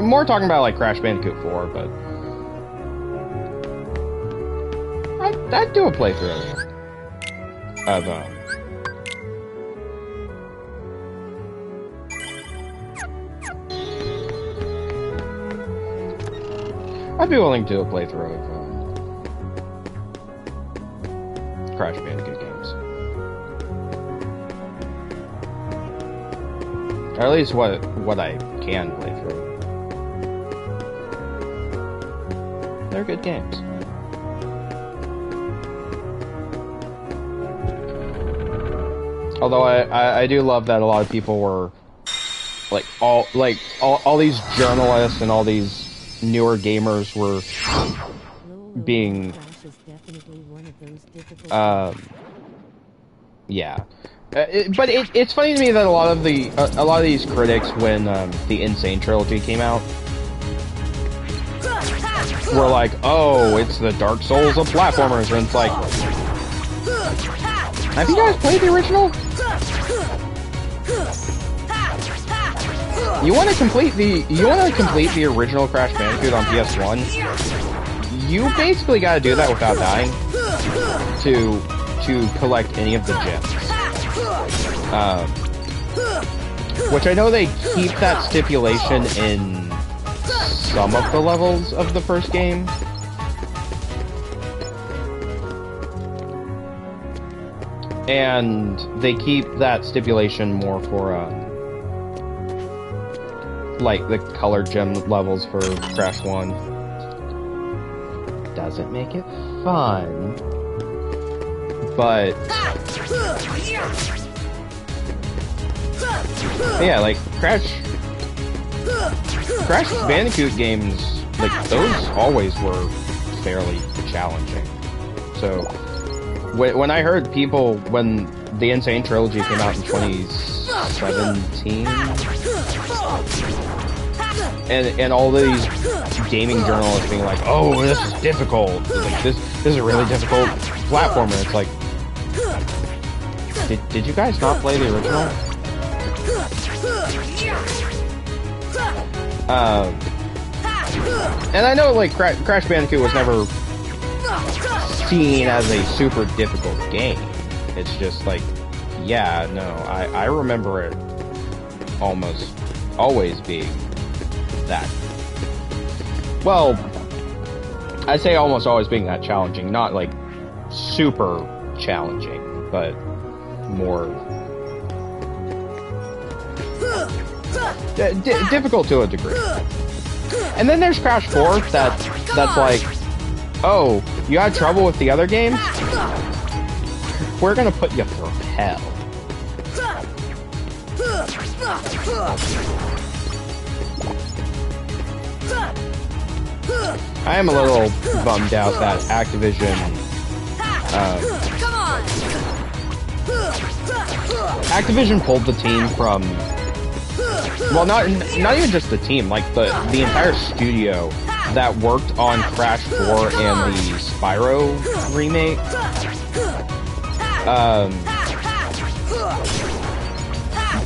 More talking about like Crash Bandicoot 4, but I'd do a playthrough of I'd be willing to do a playthrough of Crash Bandicoot games. Or at least what I can play through. They're good games. Although I do love that a lot of people were all these journalists and all these newer gamers were being yeah. But it's funny to me that a lot of these critics, when the Insane trilogy came out, were like, "Oh, it's the Dark Souls of platformers," and it's like, have you guys played the original? You want to complete the original Crash Bandicoot on PS1? You basically got to do that without dying to collect any of the gems. Which I know they keep that stipulation in some of the levels of the first game. And they keep that stipulation more for like the colored gem levels for Crash 1. Doesn't make it fun, but yeah, like Crash Bandicoot games, like those always were fairly challenging. So when I heard people, when the Insane trilogy came out in 2017, and all these gaming journalists being like, "Oh, this is difficult. Like, this is a really difficult platformer." It's like, did you guys not play the original? And I know like Crash Bandicoot was never seen as a super difficult game. It's just like, yeah, no, I remember it almost always being that. Well, I'd say almost always being that challenging, not like super challenging, but more difficult to a degree. And then there's Crash 4 that's like, oh, you had trouble with the other games? We're gonna put you through hell. I am a little bummed out that Activision pulled the team from, well, not even just the team, like the entire studio that worked on Crash 4 and the Spyro remake.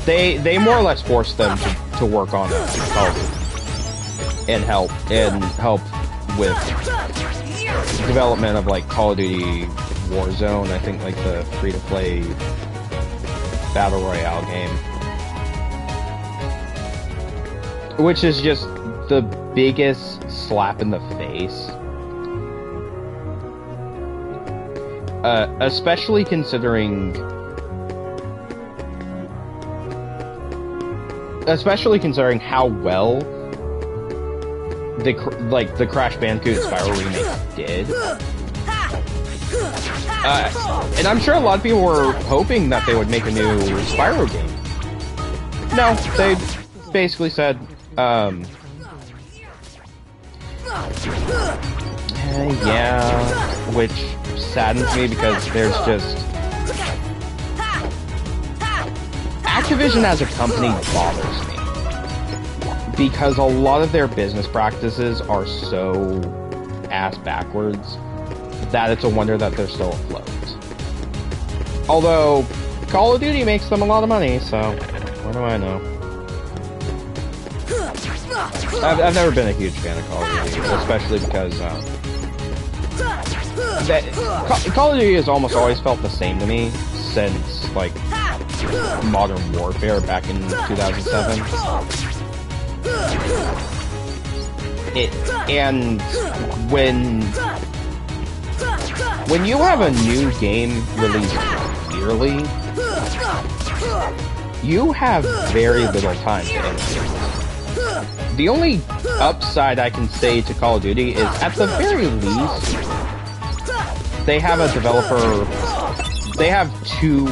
They more or less forced them to work on Call of Duty and help with development of like Call of Duty Warzone. I think like the free-to-play battle royale game, which is just the biggest slap in the face, especially considering how well the Crash Bandicoot Spyro remake did. And I'm sure a lot of people were hoping that they would make a new Spyro game. No, they basically said, yeah, which saddens me because there's just... Activision as a company bothers me. Because a lot of their business practices are so ass backwards that it's a wonder that they're still afloat. Although, Call of Duty makes them a lot of money, so what do I know? I've never been a huge fan of Call of Duty, especially because Call of Duty has almost always felt the same to me since, like, Modern Warfare back in 2007. And when you have a new game released yearly, you have very little time to innovate. The only upside I can say to Call of Duty is, at the very least, they have a developer... They have two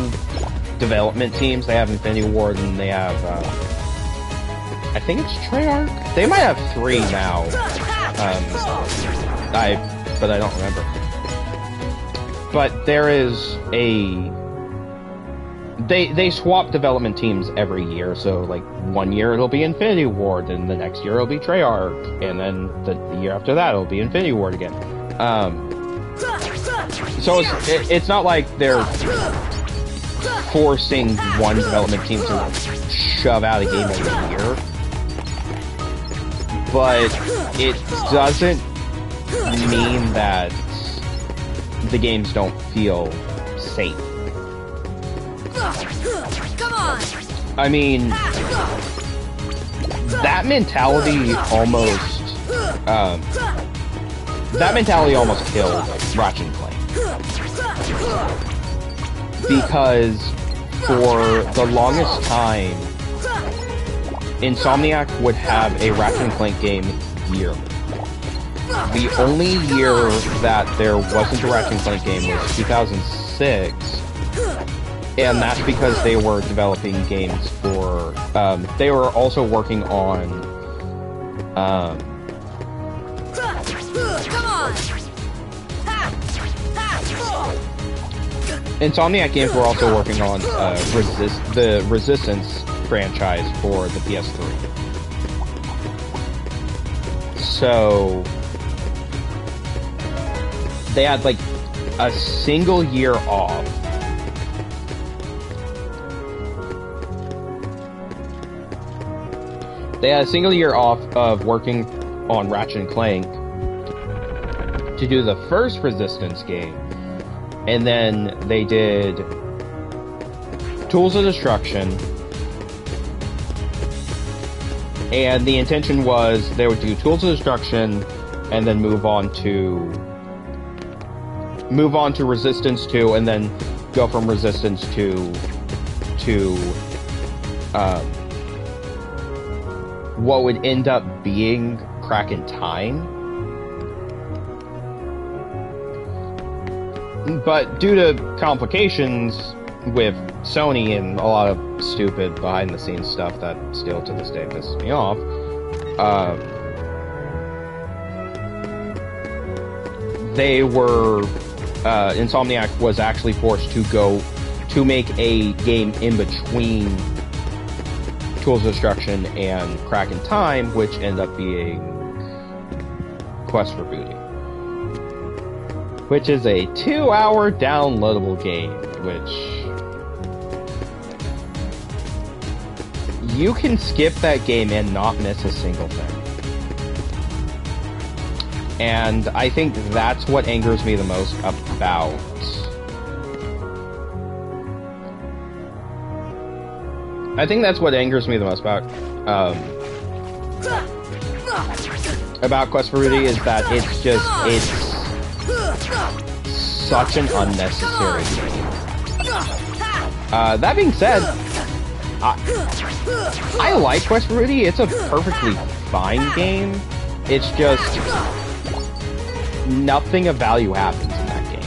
development teams. They have Infinity Ward and they have... I think it's Treyarch? They might have three now. But I don't remember. But there is a... They swap development teams every year, so like 1 year it'll be Infinity Ward, and the next year it'll be Treyarch, and then the year after that it'll be Infinity Ward again. So it's not like they're forcing one development team to shove out a game every year. But it doesn't mean that the games don't feel safe. Come on. I mean, that mentality almost killed Ratchet & Clank. Because for the longest time, Insomniac would have a Ratchet & Clank game yearly. The only year that there wasn't a Ratchet & Clank game was 2006, and that's because they were developing games for... they were also working on... Insomniac Games were also working on the Resistance franchise for the PS3. So they had like a single year off. They had a single year off of working on Ratchet and Clank to do the first Resistance game, and then they did Tools of Destruction, and the intention was they would do Tools of Destruction and then move on to Resistance 2, and then go from Resistance 2 to what would end up being Crack in Time. But due to complications with Sony and a lot of stupid behind-the-scenes stuff that still to this day pisses me off, they were... Insomniac was actually forced to go to make a game in between Tools of Destruction and Crack in Time, which ended up being Quest for Booty, which is a 2-hour downloadable game, which you can skip that game and not miss a single thing. And I think that's what angers me the most about Quest for Booty is that it's such an unnecessary game. That being said, I like Quest for Booty. It's a perfectly fine game. It's just nothing of value happens in that game.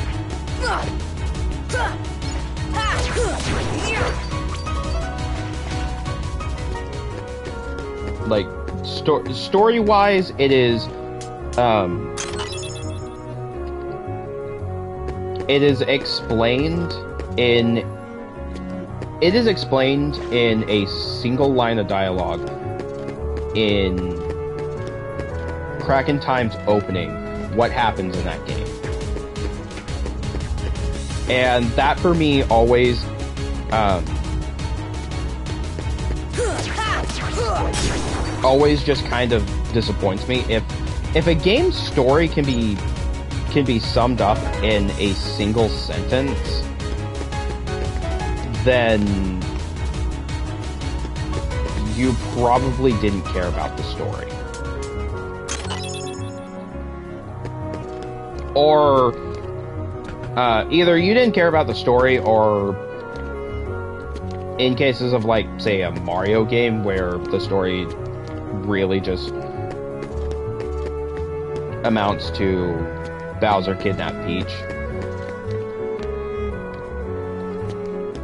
Like, story-wise, it is explained in a single line of dialogue in Crack in Time's opening, what happens in that game. And that for me always just kind of disappoints me. If a game's story can be summed up in a single sentence, then you probably didn't care about the story. Or either you didn't care about the story, or in cases of, like, say, a Mario game where the story really just amounts to Bowser kidnapped Peach.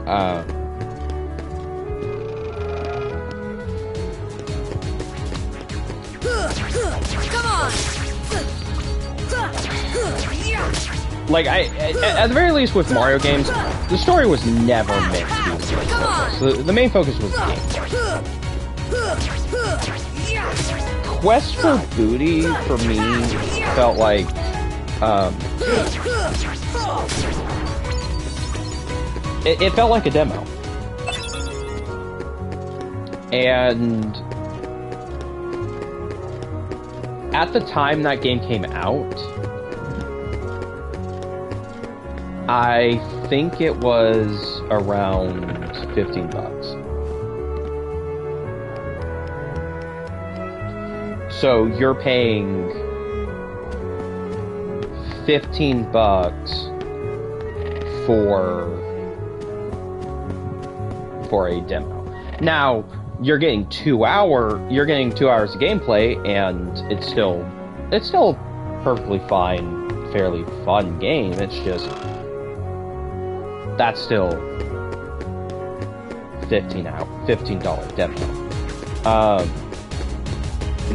Come on! Like, at the very least with Mario games, the story was never meant to be the main focus. The main focus was the game. Quest for Booty, for me, felt like, it felt like a demo. And at the time that game came out, I think it was around $15. So you're paying $15 for a demo. Now, you're getting 2 hours of gameplay, and it's still a perfectly fine, fairly fun game. It's just that's still $15 demo.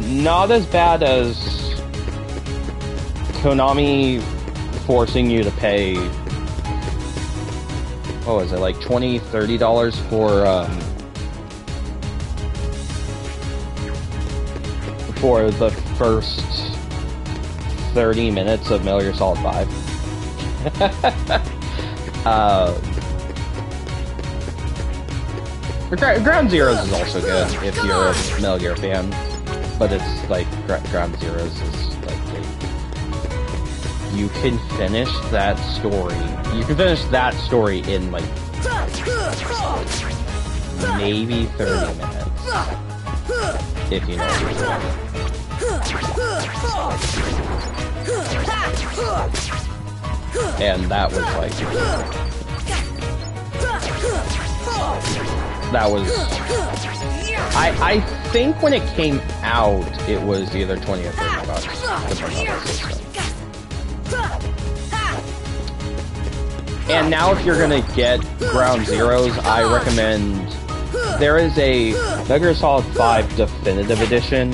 Not as bad as Konami forcing you to pay, what was it, like $20, $30 for the first 30 minutes of Metal Gear Solid 5. Ground Zeroes is also good if you're a Metal Gear fan, but it's like Ground Zeroes is like you can finish that story. You can finish that story in like maybe 30 minutes if you know what you're doing. And that was like I think when it came out it was either 20 or 30 bucks depending on the system. And now if you're gonna get Ground Zeroes, I recommend there is a Metal Gear Solid 5 Definitive Edition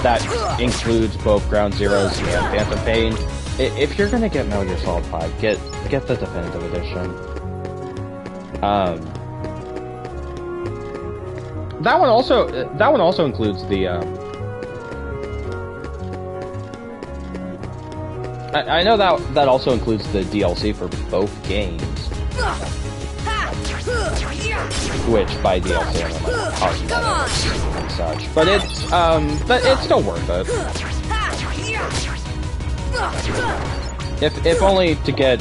that includes both Ground Zeroes and Phantom Pain. If you're gonna get Metal Gear Solid 5, get the Definitive Edition. That one also includes the I know that also includes the DLC for both games. Which by DLC I mean like cosmetics and such. But it's still worth it. If only to get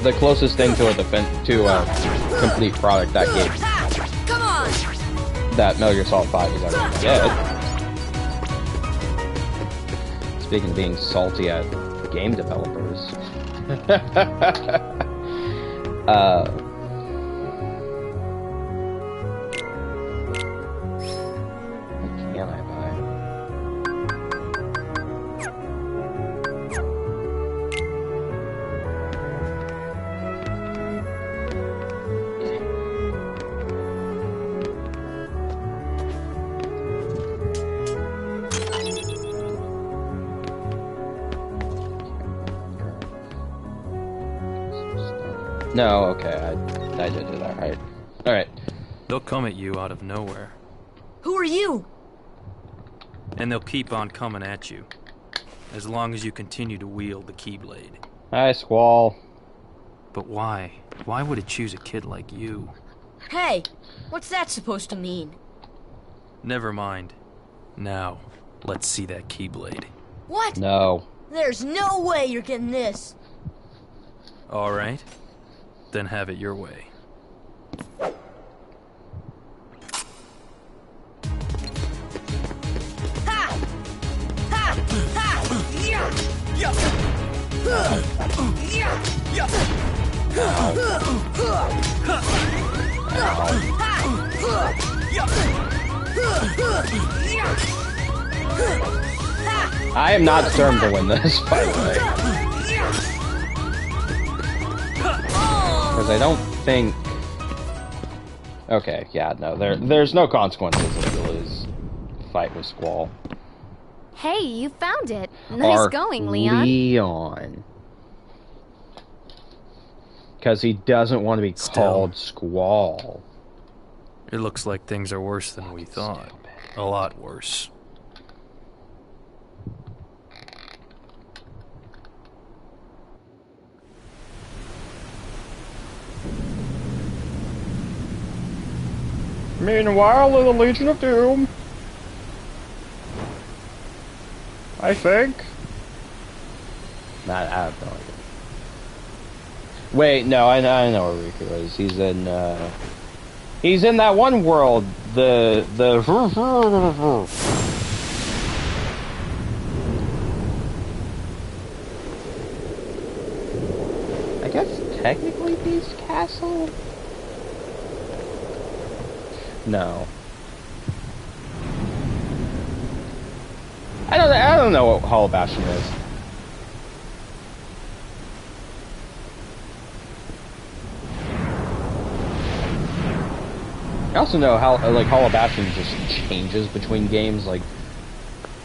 the closest thing to a complete product that game that Metal Gear Solid 5 is ever gonna get. Speaking of being salty at game developers. What can I buy? No, okay, I did do that, right. Alright. They'll come at you out of nowhere. Who are you? And they'll keep on coming at you. As long as you continue to wield the Keyblade. Hi, Squall. But why? Why would it choose a kid like you? Hey, what's that supposed to mean? Never mind. Now, let's see that Keyblade. What? No. There's no way you're getting this. Alright. Then have it your way. I am not determined to win this, by the way. Because I don't think... Okay, yeah, no, there's no consequences if you lose fight with Squall. Hey, you found it. Nice going, Leon. Leon. Because he doesn't want to be called Squall. It looks like things are worse than we thought. A lot worse. Meanwhile, in the Legion of Doom, I think. I have no idea. Wait, no, I know where Riku is. He's in that one world. The. I guess technically Beast Castle. No. I don't know what Hollow Bastion is. I also know how like Hollow Bastion just changes between games. Like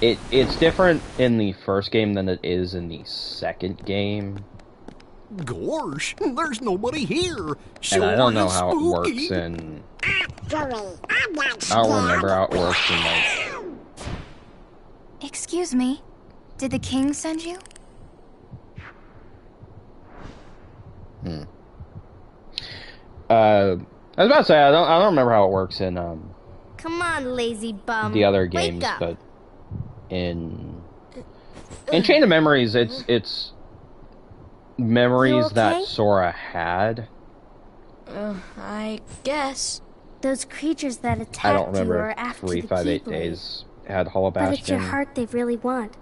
it's different in the first game than it is in the second game. Gosh, there's nobody here. And I don't know how it works in I don't remember how it works in like... Excuse me. Did the king send you? I was about to say I don't remember how it works in Come on, lazy bum. the other games, but in Chain of Memories, it's memories that Sora had. I guess. Those creatures that I attacked don't you remember are if after 358 the Keyblade. Days had Hollow But it's your Bastion. heart they really want.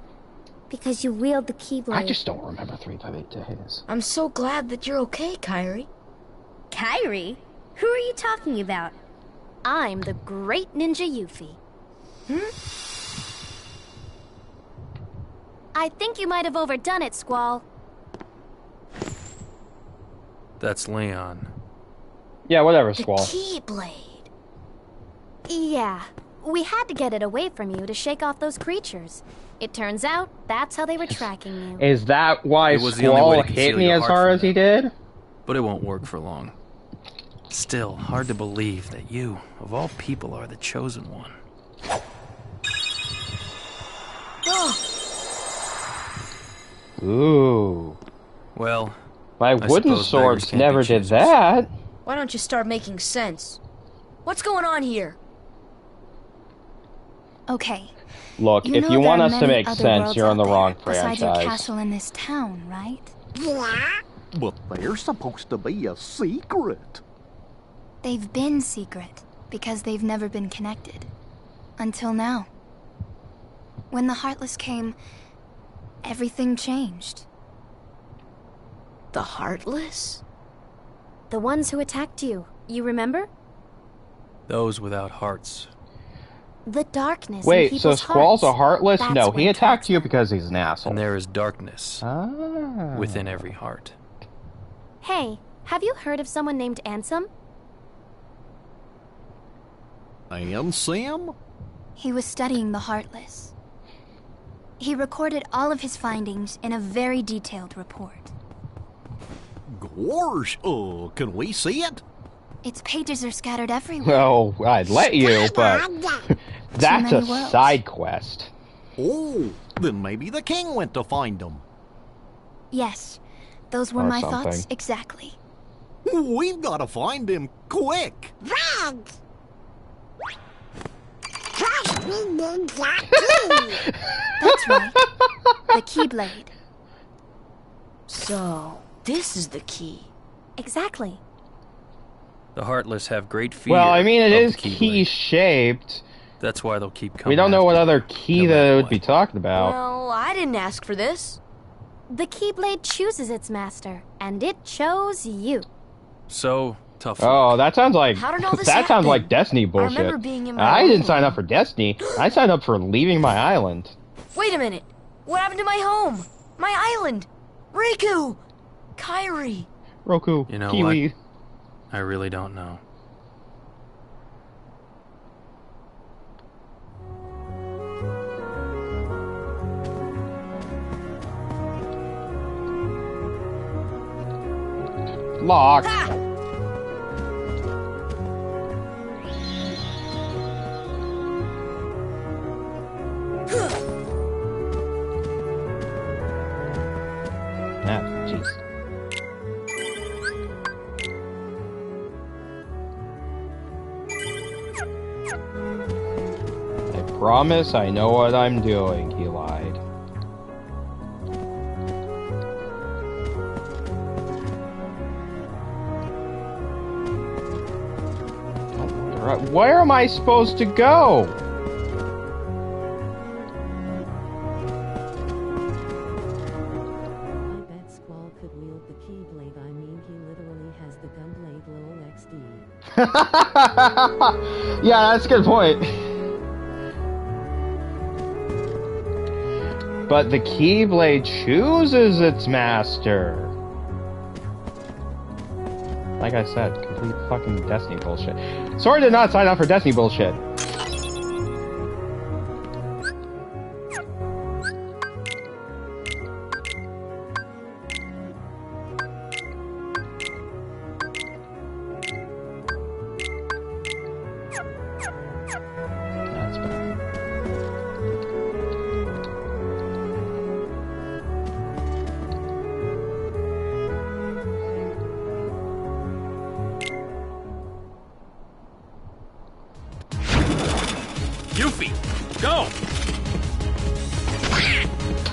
Because you wield the Keyblade. I just don't remember 358 Days. I'm so glad that you're okay, Kairi. Kairi? Who are you talking about? I'm the great ninja Yuffie. I think you might have overdone it, Squall. That's Leon. Yeah, whatever, Squall. Keyblade. Yeah, we had to get it away from you to shake off those creatures. It turns out that's how they were tracking you. Is that why It was the only way Squall to hit conceal me your as heart hard from as he them. did? But it won't work for long. Still, hard to believe that you, of all people, are the chosen one. Ooh. Well, My I wooden suppose swords beggars can't be never did choosers. that. Why don't you start making sense? What's going on here? Okay. Look, You if know you there want are us to many make other sense, worlds you're on out the wrong there besides your franchise. castle in this town, right? Yeah. But they're supposed to be a secret. They've been secret because they've never been connected. Until now. When the Heartless came, everything changed. The Heartless? The ones who attacked you, you remember? Those without hearts. The darkness in Wait, so people's Squall's a hearts. heartless? That's No, what he attacked attracts you them. because he's an asshole. And there is darkness Ah. within every heart. Hey, have you heard of someone named Ansem? And Sam? He was studying the Heartless. He recorded all of his findings in a very detailed report. Gosh, can we see it? Its pages are scattered everywhere. Well, I'd let you, but that's a many worlds. side quest. Oh, then maybe the king went to find them. Yes, those were Or my something. thoughts exactly. We've got to find him quick. Red. Trust me, Ninja King. That's right. The Keyblade. So, this is the key. Exactly. The Heartless have great fear. Well, I mean, it of is the Keyblade. key-shaped. That's why they'll keep coming. We don't know what after other you, key no that matter it would what. be talking about. Well, I didn't ask for this. The Keyblade chooses its master, and it chose you. So tough. Oh, that sounds like How did all this that sounds happen? like Destiny I bullshit. remember being in my I room. didn't sign up for Destiny. I signed up for leaving my island. Wait a minute. What happened to my home? My island? Riku! Kairi! Roku, You know Kiwi. what? I really don't know. Locked. Ah, jeez. I promise I know what I'm doing, he lied. Where am I supposed to go? I bet Squall could wield the Keyblade. I mean, he literally has the Gunblade lol XD. Yeah, that's a good point. But the Keyblade chooses its master. Like I said, complete fucking Destiny bullshit. Sora did not sign up for Destiny bullshit. feet. Go!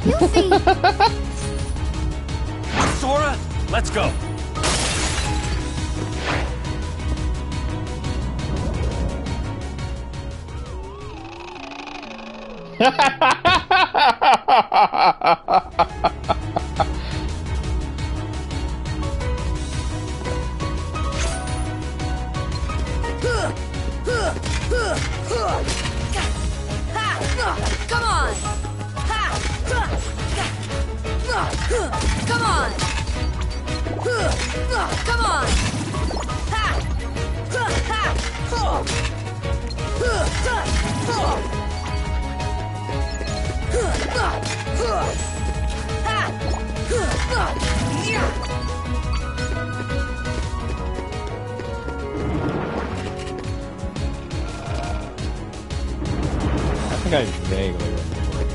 You'll see. Sora, let's go. Come on! Come on! Come on! I think I vaguely remember it.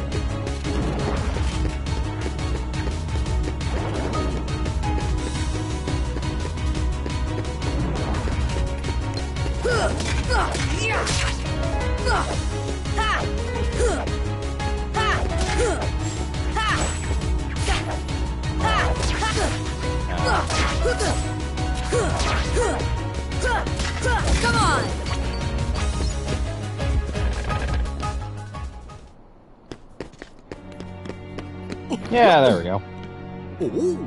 Come on! Yeah, there we go. Oh.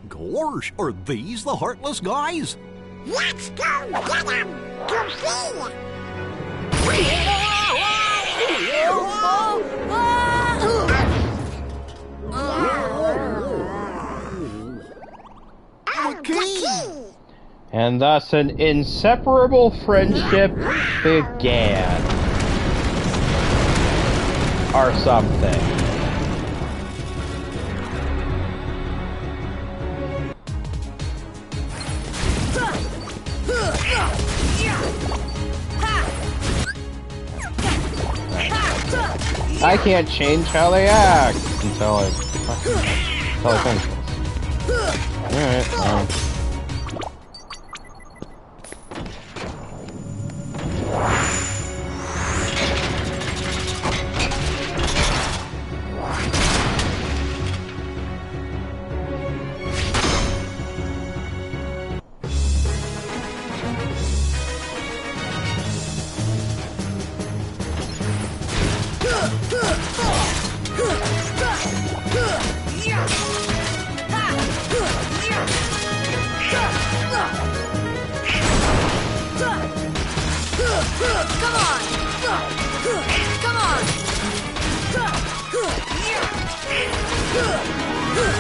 Gosh, are these the Heartless guys? Let's go get them, Goofy! And thus an inseparable friendship began. Or something. I can't change how they act until I finish this. Alright, Come on! Come on!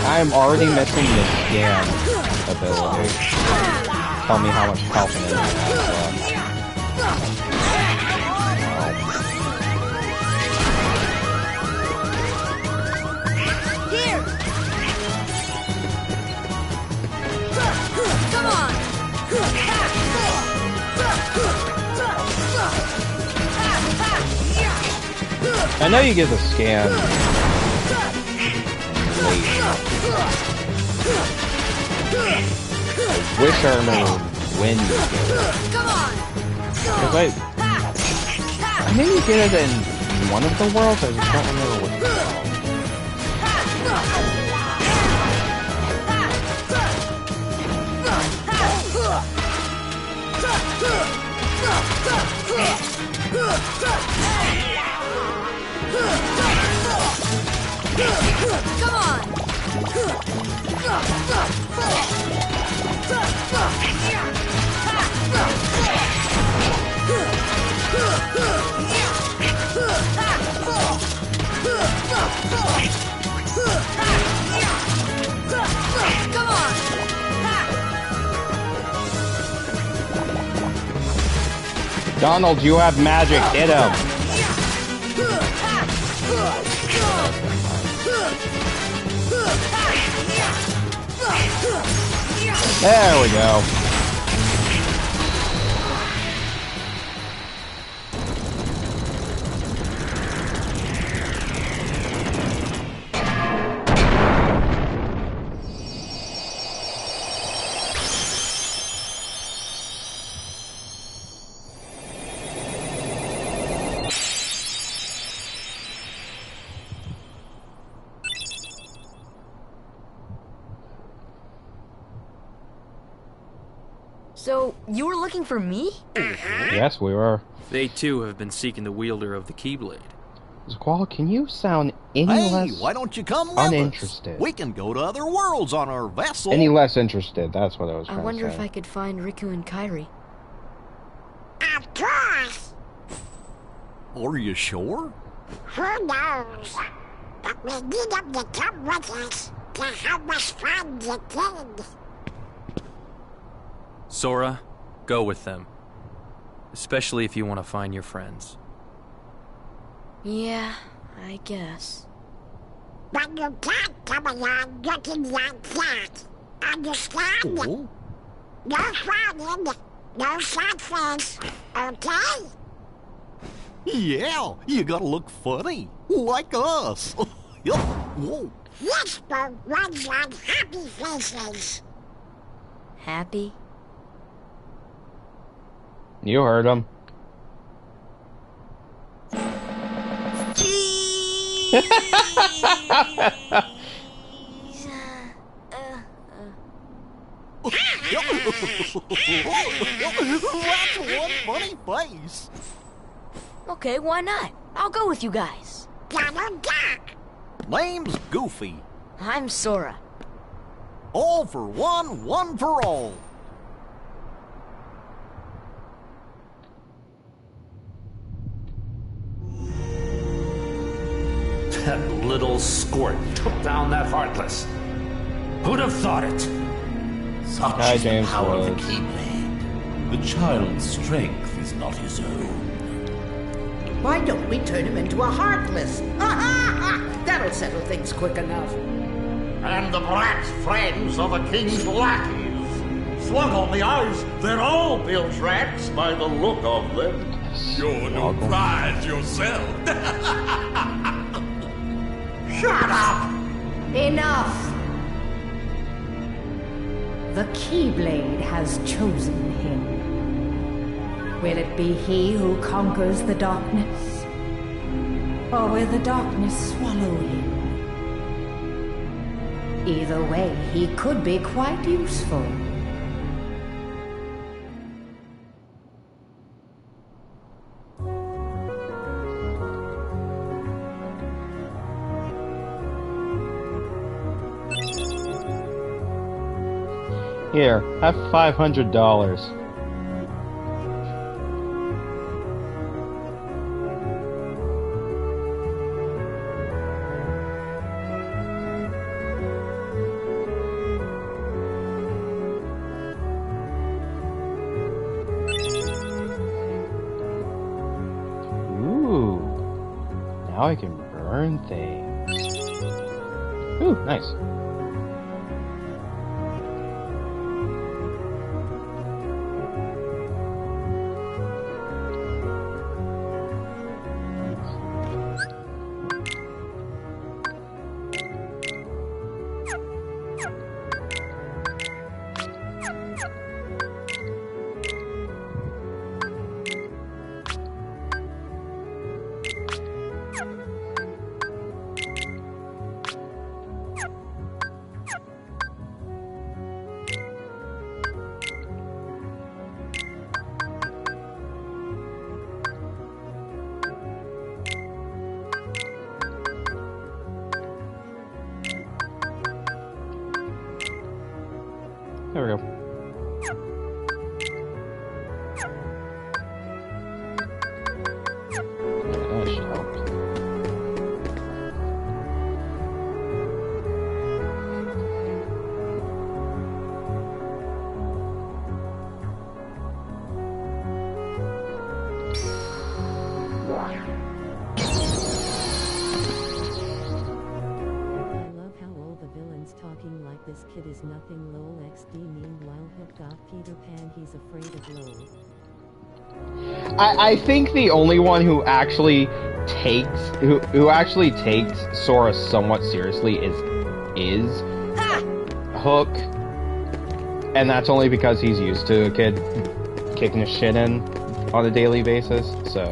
I'm already missing the scan ability. Tell me how much health and energy I have. Here! Come on! I know you get the scan. I wish I remember when you get it. Because I think you get it in one of the worlds, I just don't remember which world. Come on! Come on! Donald, you have magic. Hit him. There we go. So, you were looking for me? Yes, we were. They too have been seeking the wielder of the Keyblade. Squall, can you sound any Hey, less why don't you come with uninterested? us? We can go to other worlds on our vessel. Any less interested, that's what I was trying I wonder to say. if I could find Riku and Kairi. Of course. Are you sure? Who knows? But we need them to come with us to help us find the king. Sora, go with them. Especially if you want to find your friends. Yeah, I guess. But you can't come along looking like that. Understand? Oh. No frowning, no sad face, okay? Yeah, you gotta look funny, like us. Yup. Whoa. This boat runs on happy faces. Happy? You heard him. That's one funny face. Okay, why not? I'll go with you guys. Donald Duck. Name's Goofy. I'm Sora. All for one, one for all. That little squirt took down that Heartless. Who'd have thought it? Such Hi, is the James power of the Woods. Keyblade. The child's strength is not his own. Why don't we turn him into a Heartless? That'll settle things quick enough. And the brat's friends are the king's lackeys. Slug on the eyes, they're all bilge rats by the look of them. You're no prize yourself. Shut up! Enough! The Keyblade has chosen him. Will it be he who conquers the darkness? Or will the darkness swallow him? Either way, he could be quite useful. Here, have $500. Ooh, now I can burn things. Ooh, nice. There we go. That should help. I love how all the villains talking like this kid is nothing. Lol XD. Meanwhile, Hook got Peter Pan. He's afraid of lol. I think the only one who actually takes Sora somewhat seriously is Hook, and that's only because he's used to a kid kicking his shit in on a daily basis. So.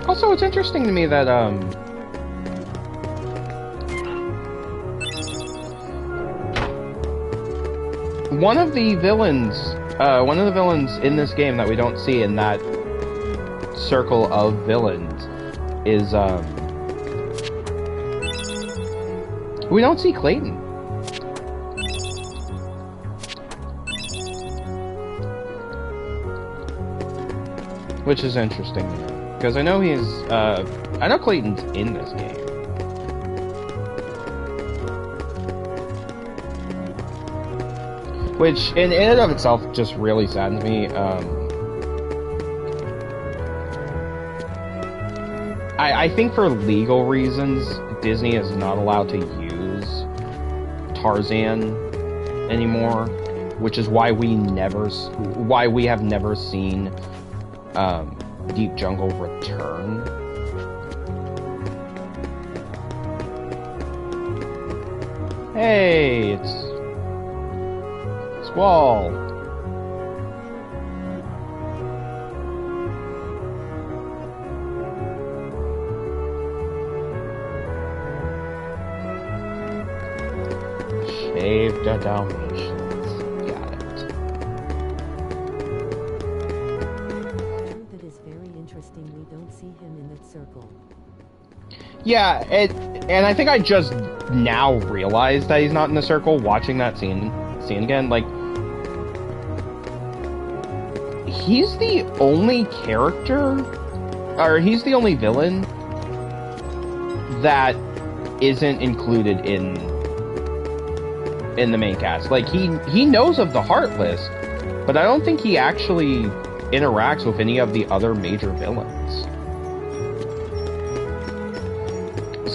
Also, it's interesting to me that, one of the villains in this game that we don't see in that circle of villains is, we don't see Clayton. Which is interesting, because I know I know Clayton's in this game. Which, in and of itself, just really saddens me. I think for legal reasons, Disney is not allowed to use Tarzan anymore, which is why we have never seen Deep Jungle return. Hey, it's Squall. Shaved Dalmatians. Got it. That is very interesting. We don't see him in that circle. Yeah, and I think I just now realized that he's not in the circle watching that scene again. Like, he's the only character, or he's the only villain that isn't included in the main cast. Like, he knows of the Heartless, but I don't think he actually interacts with any of the other major villains.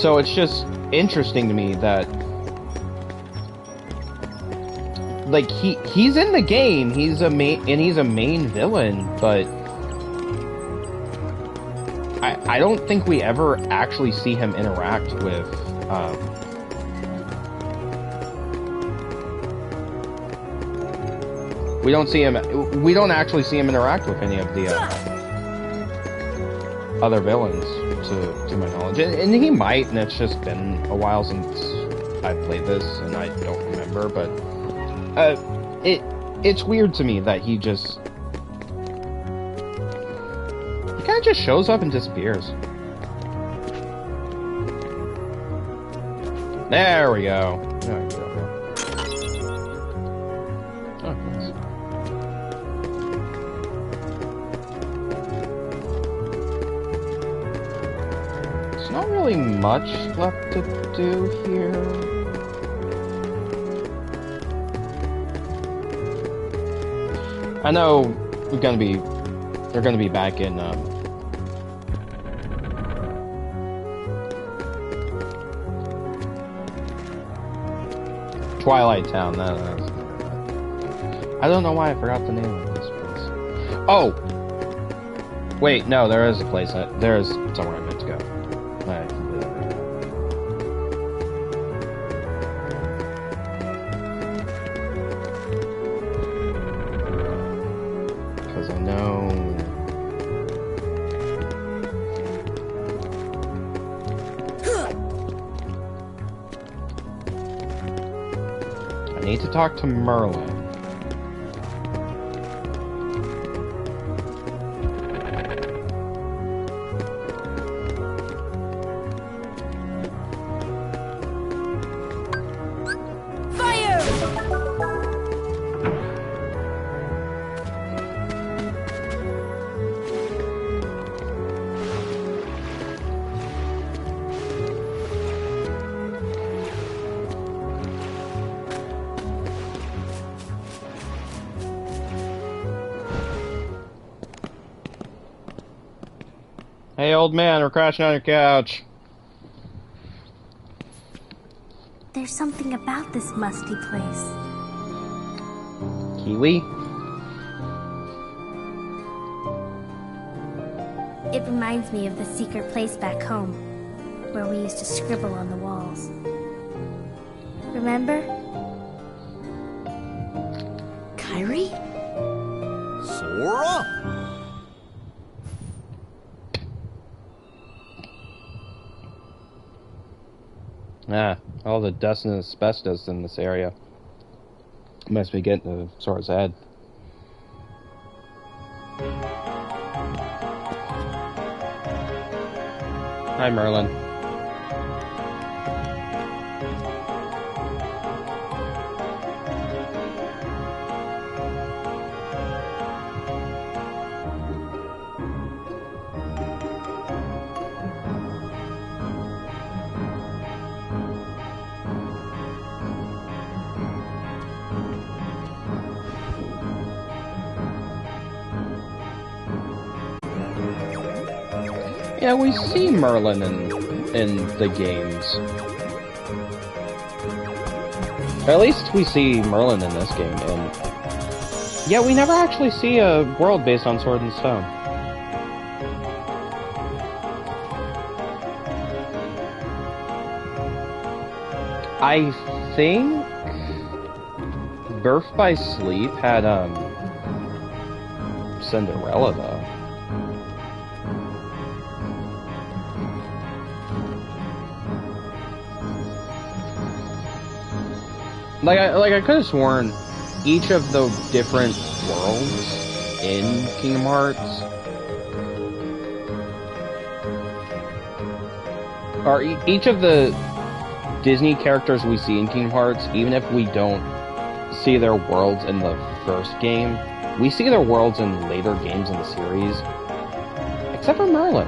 So it's just interesting to me that, like, he's in the game, he's a main villain, but I don't think we ever actually see him interact with we don't actually see him interact with any of the other villains, to my knowledge. And he might, and it's just been a while since I played this, and I don't remember, but it's weird to me that he kind of just shows up and disappears. There we go. There we go. Oh, nice. There's not really much left to do here. I know they're gonna be back in Twilight Town. I don't know why I forgot the name of this place. Oh, wait, no, there is a place. There is somewhere I meant to go. Because I know. I need to talk to Merlin. Hey, old man, we're crashing on your couch. There's something about this musty place. Kiwi? It reminds me of the secret place back home, where we used to scribble on the walls. Remember? Kairi? Sora? Ah, all the dust and asbestos in this area. Must be getting to Sora's head. Hi, Merlin. Yeah, we see Merlin in the games. Or at least we see Merlin in this game, and yeah, we never actually see a world based on Sword and Stone. I think Birth by Sleep had Cinderella though. Like I could have sworn each of the different worlds in Kingdom Hearts, or each of the Disney characters we see in Kingdom Hearts, even if we don't see their worlds in the first game, we see their worlds in later games in the series, except for Merlin.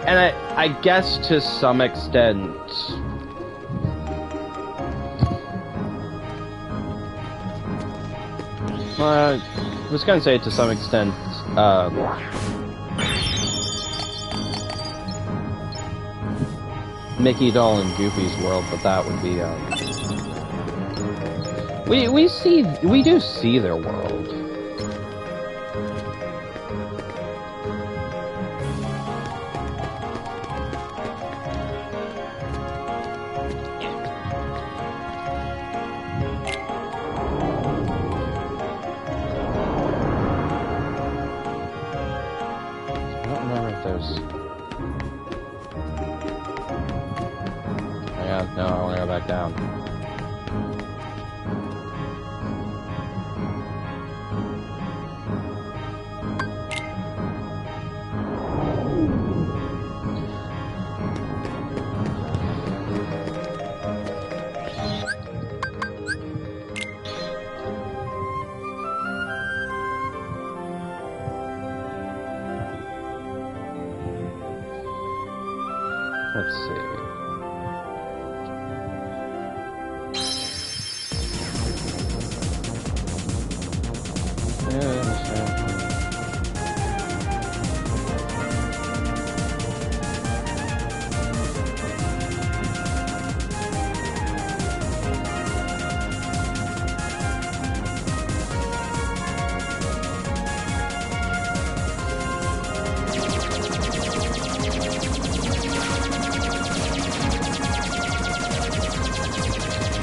And I guess to some extent, I was gonna say to some extent, Mickey Doll and Goofy's world, but that would be, we do see their world. No, I want to go back down. Let's see.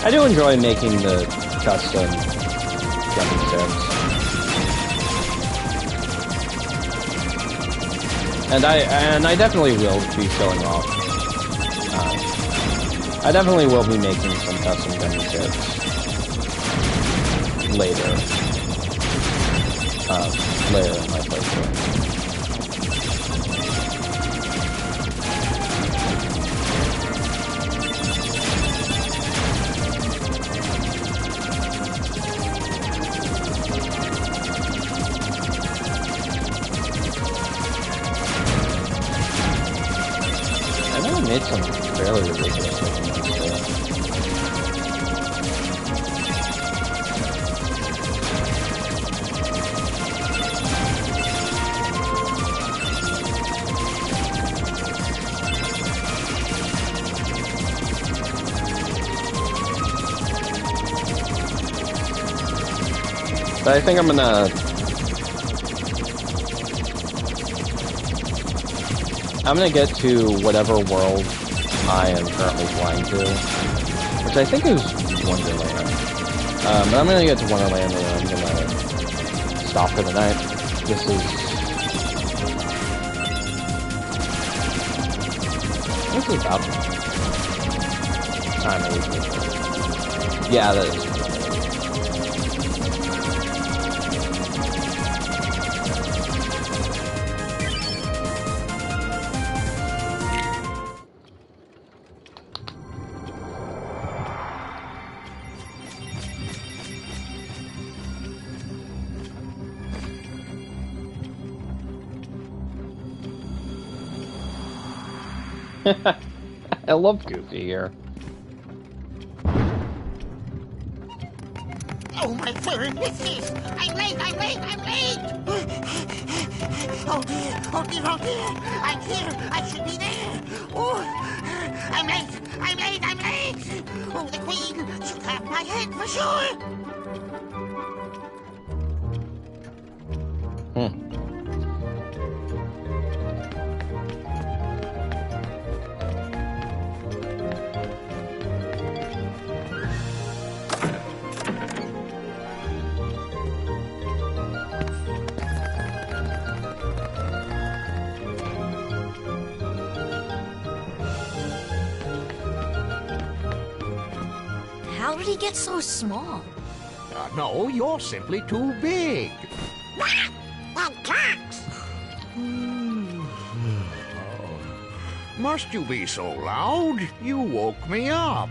I do enjoy making the custom gummy ships. And I definitely will be showing off. I definitely will be making some custom gummy ships later. Later in my playthrough. Made some fairly ridiculous looking ones too. But I think I'm gonna get to whatever world I am currently flying to, which I think is Wonderland. But I'm gonna get to Wonderland and I'm gonna stop for the night. This is about kind of... Yeah, that is. I love Goofy here. Oh, my furry missus! I'm late! Oh dear! Oh dear! I'm here! I should be there! Oh, I'm late! Oh, the Queen should have my head for sure! How did he get so small? No, you're simply too big. That talks! Must you be so loud? You woke me up.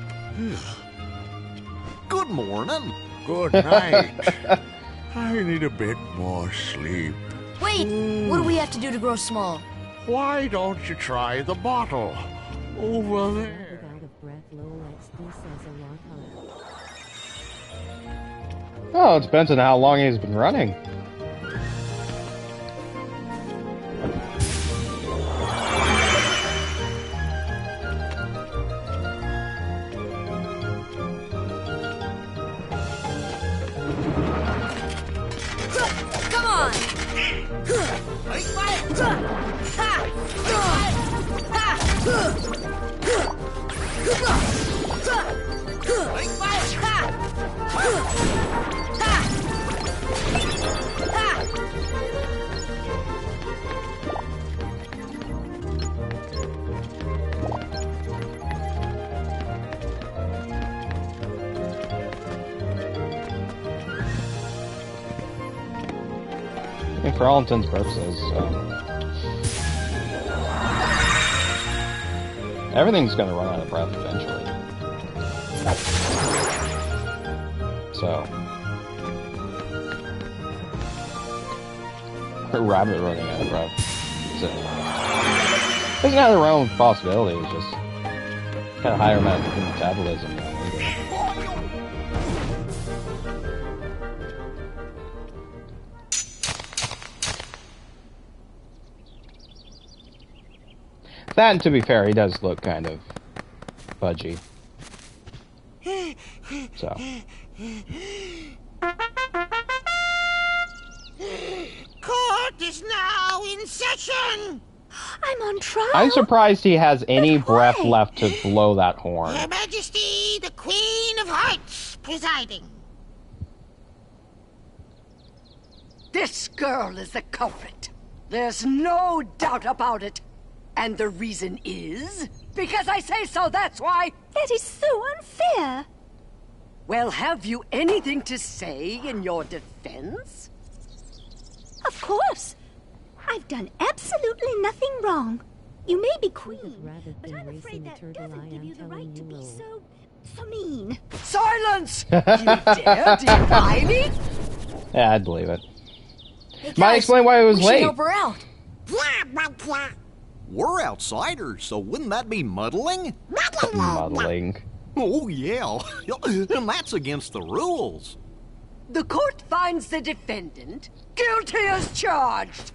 Good morning. Good night. I need a bit more sleep. Wait, what do we have to do to grow small? Why don't you try the bottle over there? Out of breath, Lowell XD says a lot higher. Oh, it depends on how long he's been running. Come on! And for all intents and purposes, everything's gonna run out of breath eventually. So, a rabbit running out of breath. So, it's not a wrong possibility. It's just kind of higher amount of metabolism. That, and to be fair, he does look kind of budgy. So. Court is now in session! I'm on trial! I'm surprised he has any breath left to blow that horn. Her Majesty, the Queen of Hearts, presiding. This girl is the culprit. There's no doubt about it. And the reason is? Because I say so, that's why! That is so unfair! Well, have you anything to say in your defense? Of course! I've done absolutely nothing wrong. You may be queen, but I'm afraid that doesn't give you the right to be so mean. Silence! You dare deny me? Yeah, I'd believe it. Hey guys, might explain why it was we late. should help her out. Yeah, but We're outsiders, so wouldn't that be muddling? Muddling. Oh, yeah. And that's against the rules. The court finds the defendant guilty as charged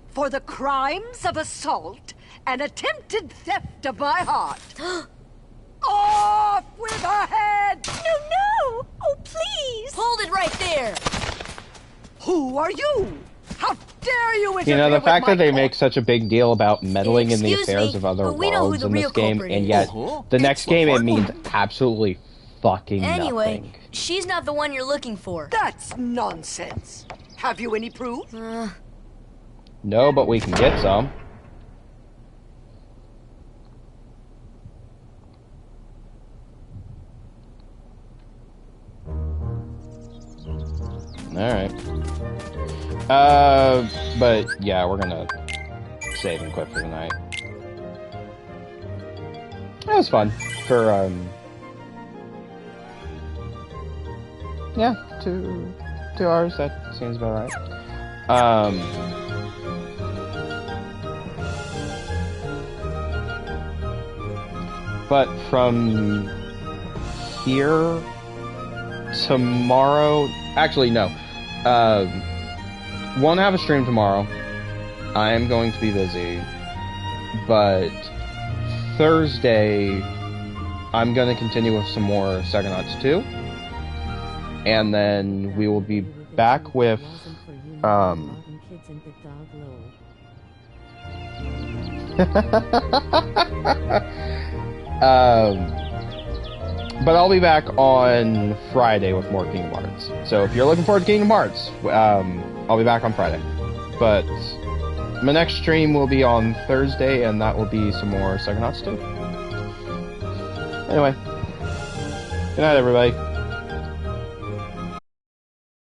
for the crimes of assault and attempted theft of my heart. Off with her head! No! Oh, please! Hold it right there! Who are you? How dare you interfere You know, the with fact my that they court? make such a big deal about meddling in the Excuse affairs me, of other but we know who worlds the in this real game, culprit and is. yet the next the game it hard means one. absolutely fucking Anyway, nothing. she's not the one you're looking for. That's nonsense. Have you any proof? No, but we can get some. Alright. But yeah, we're gonna save and quit for tonight. That was fun. For, yeah, 2 hours, that seems about right. But from here, tomorrow, actually no, won't have a stream tomorrow. I am going to be busy, but Thursday, I'm going to continue with some more Psychonauts 2, and then we will be back with, but I'll be back on Friday with more Kingdom Hearts. So if you're looking forward to Kingdom Hearts, I'll be back on Friday. But my next stream will be on Thursday, and that will be some more Psychonauts 2. Anyway, good night, everybody.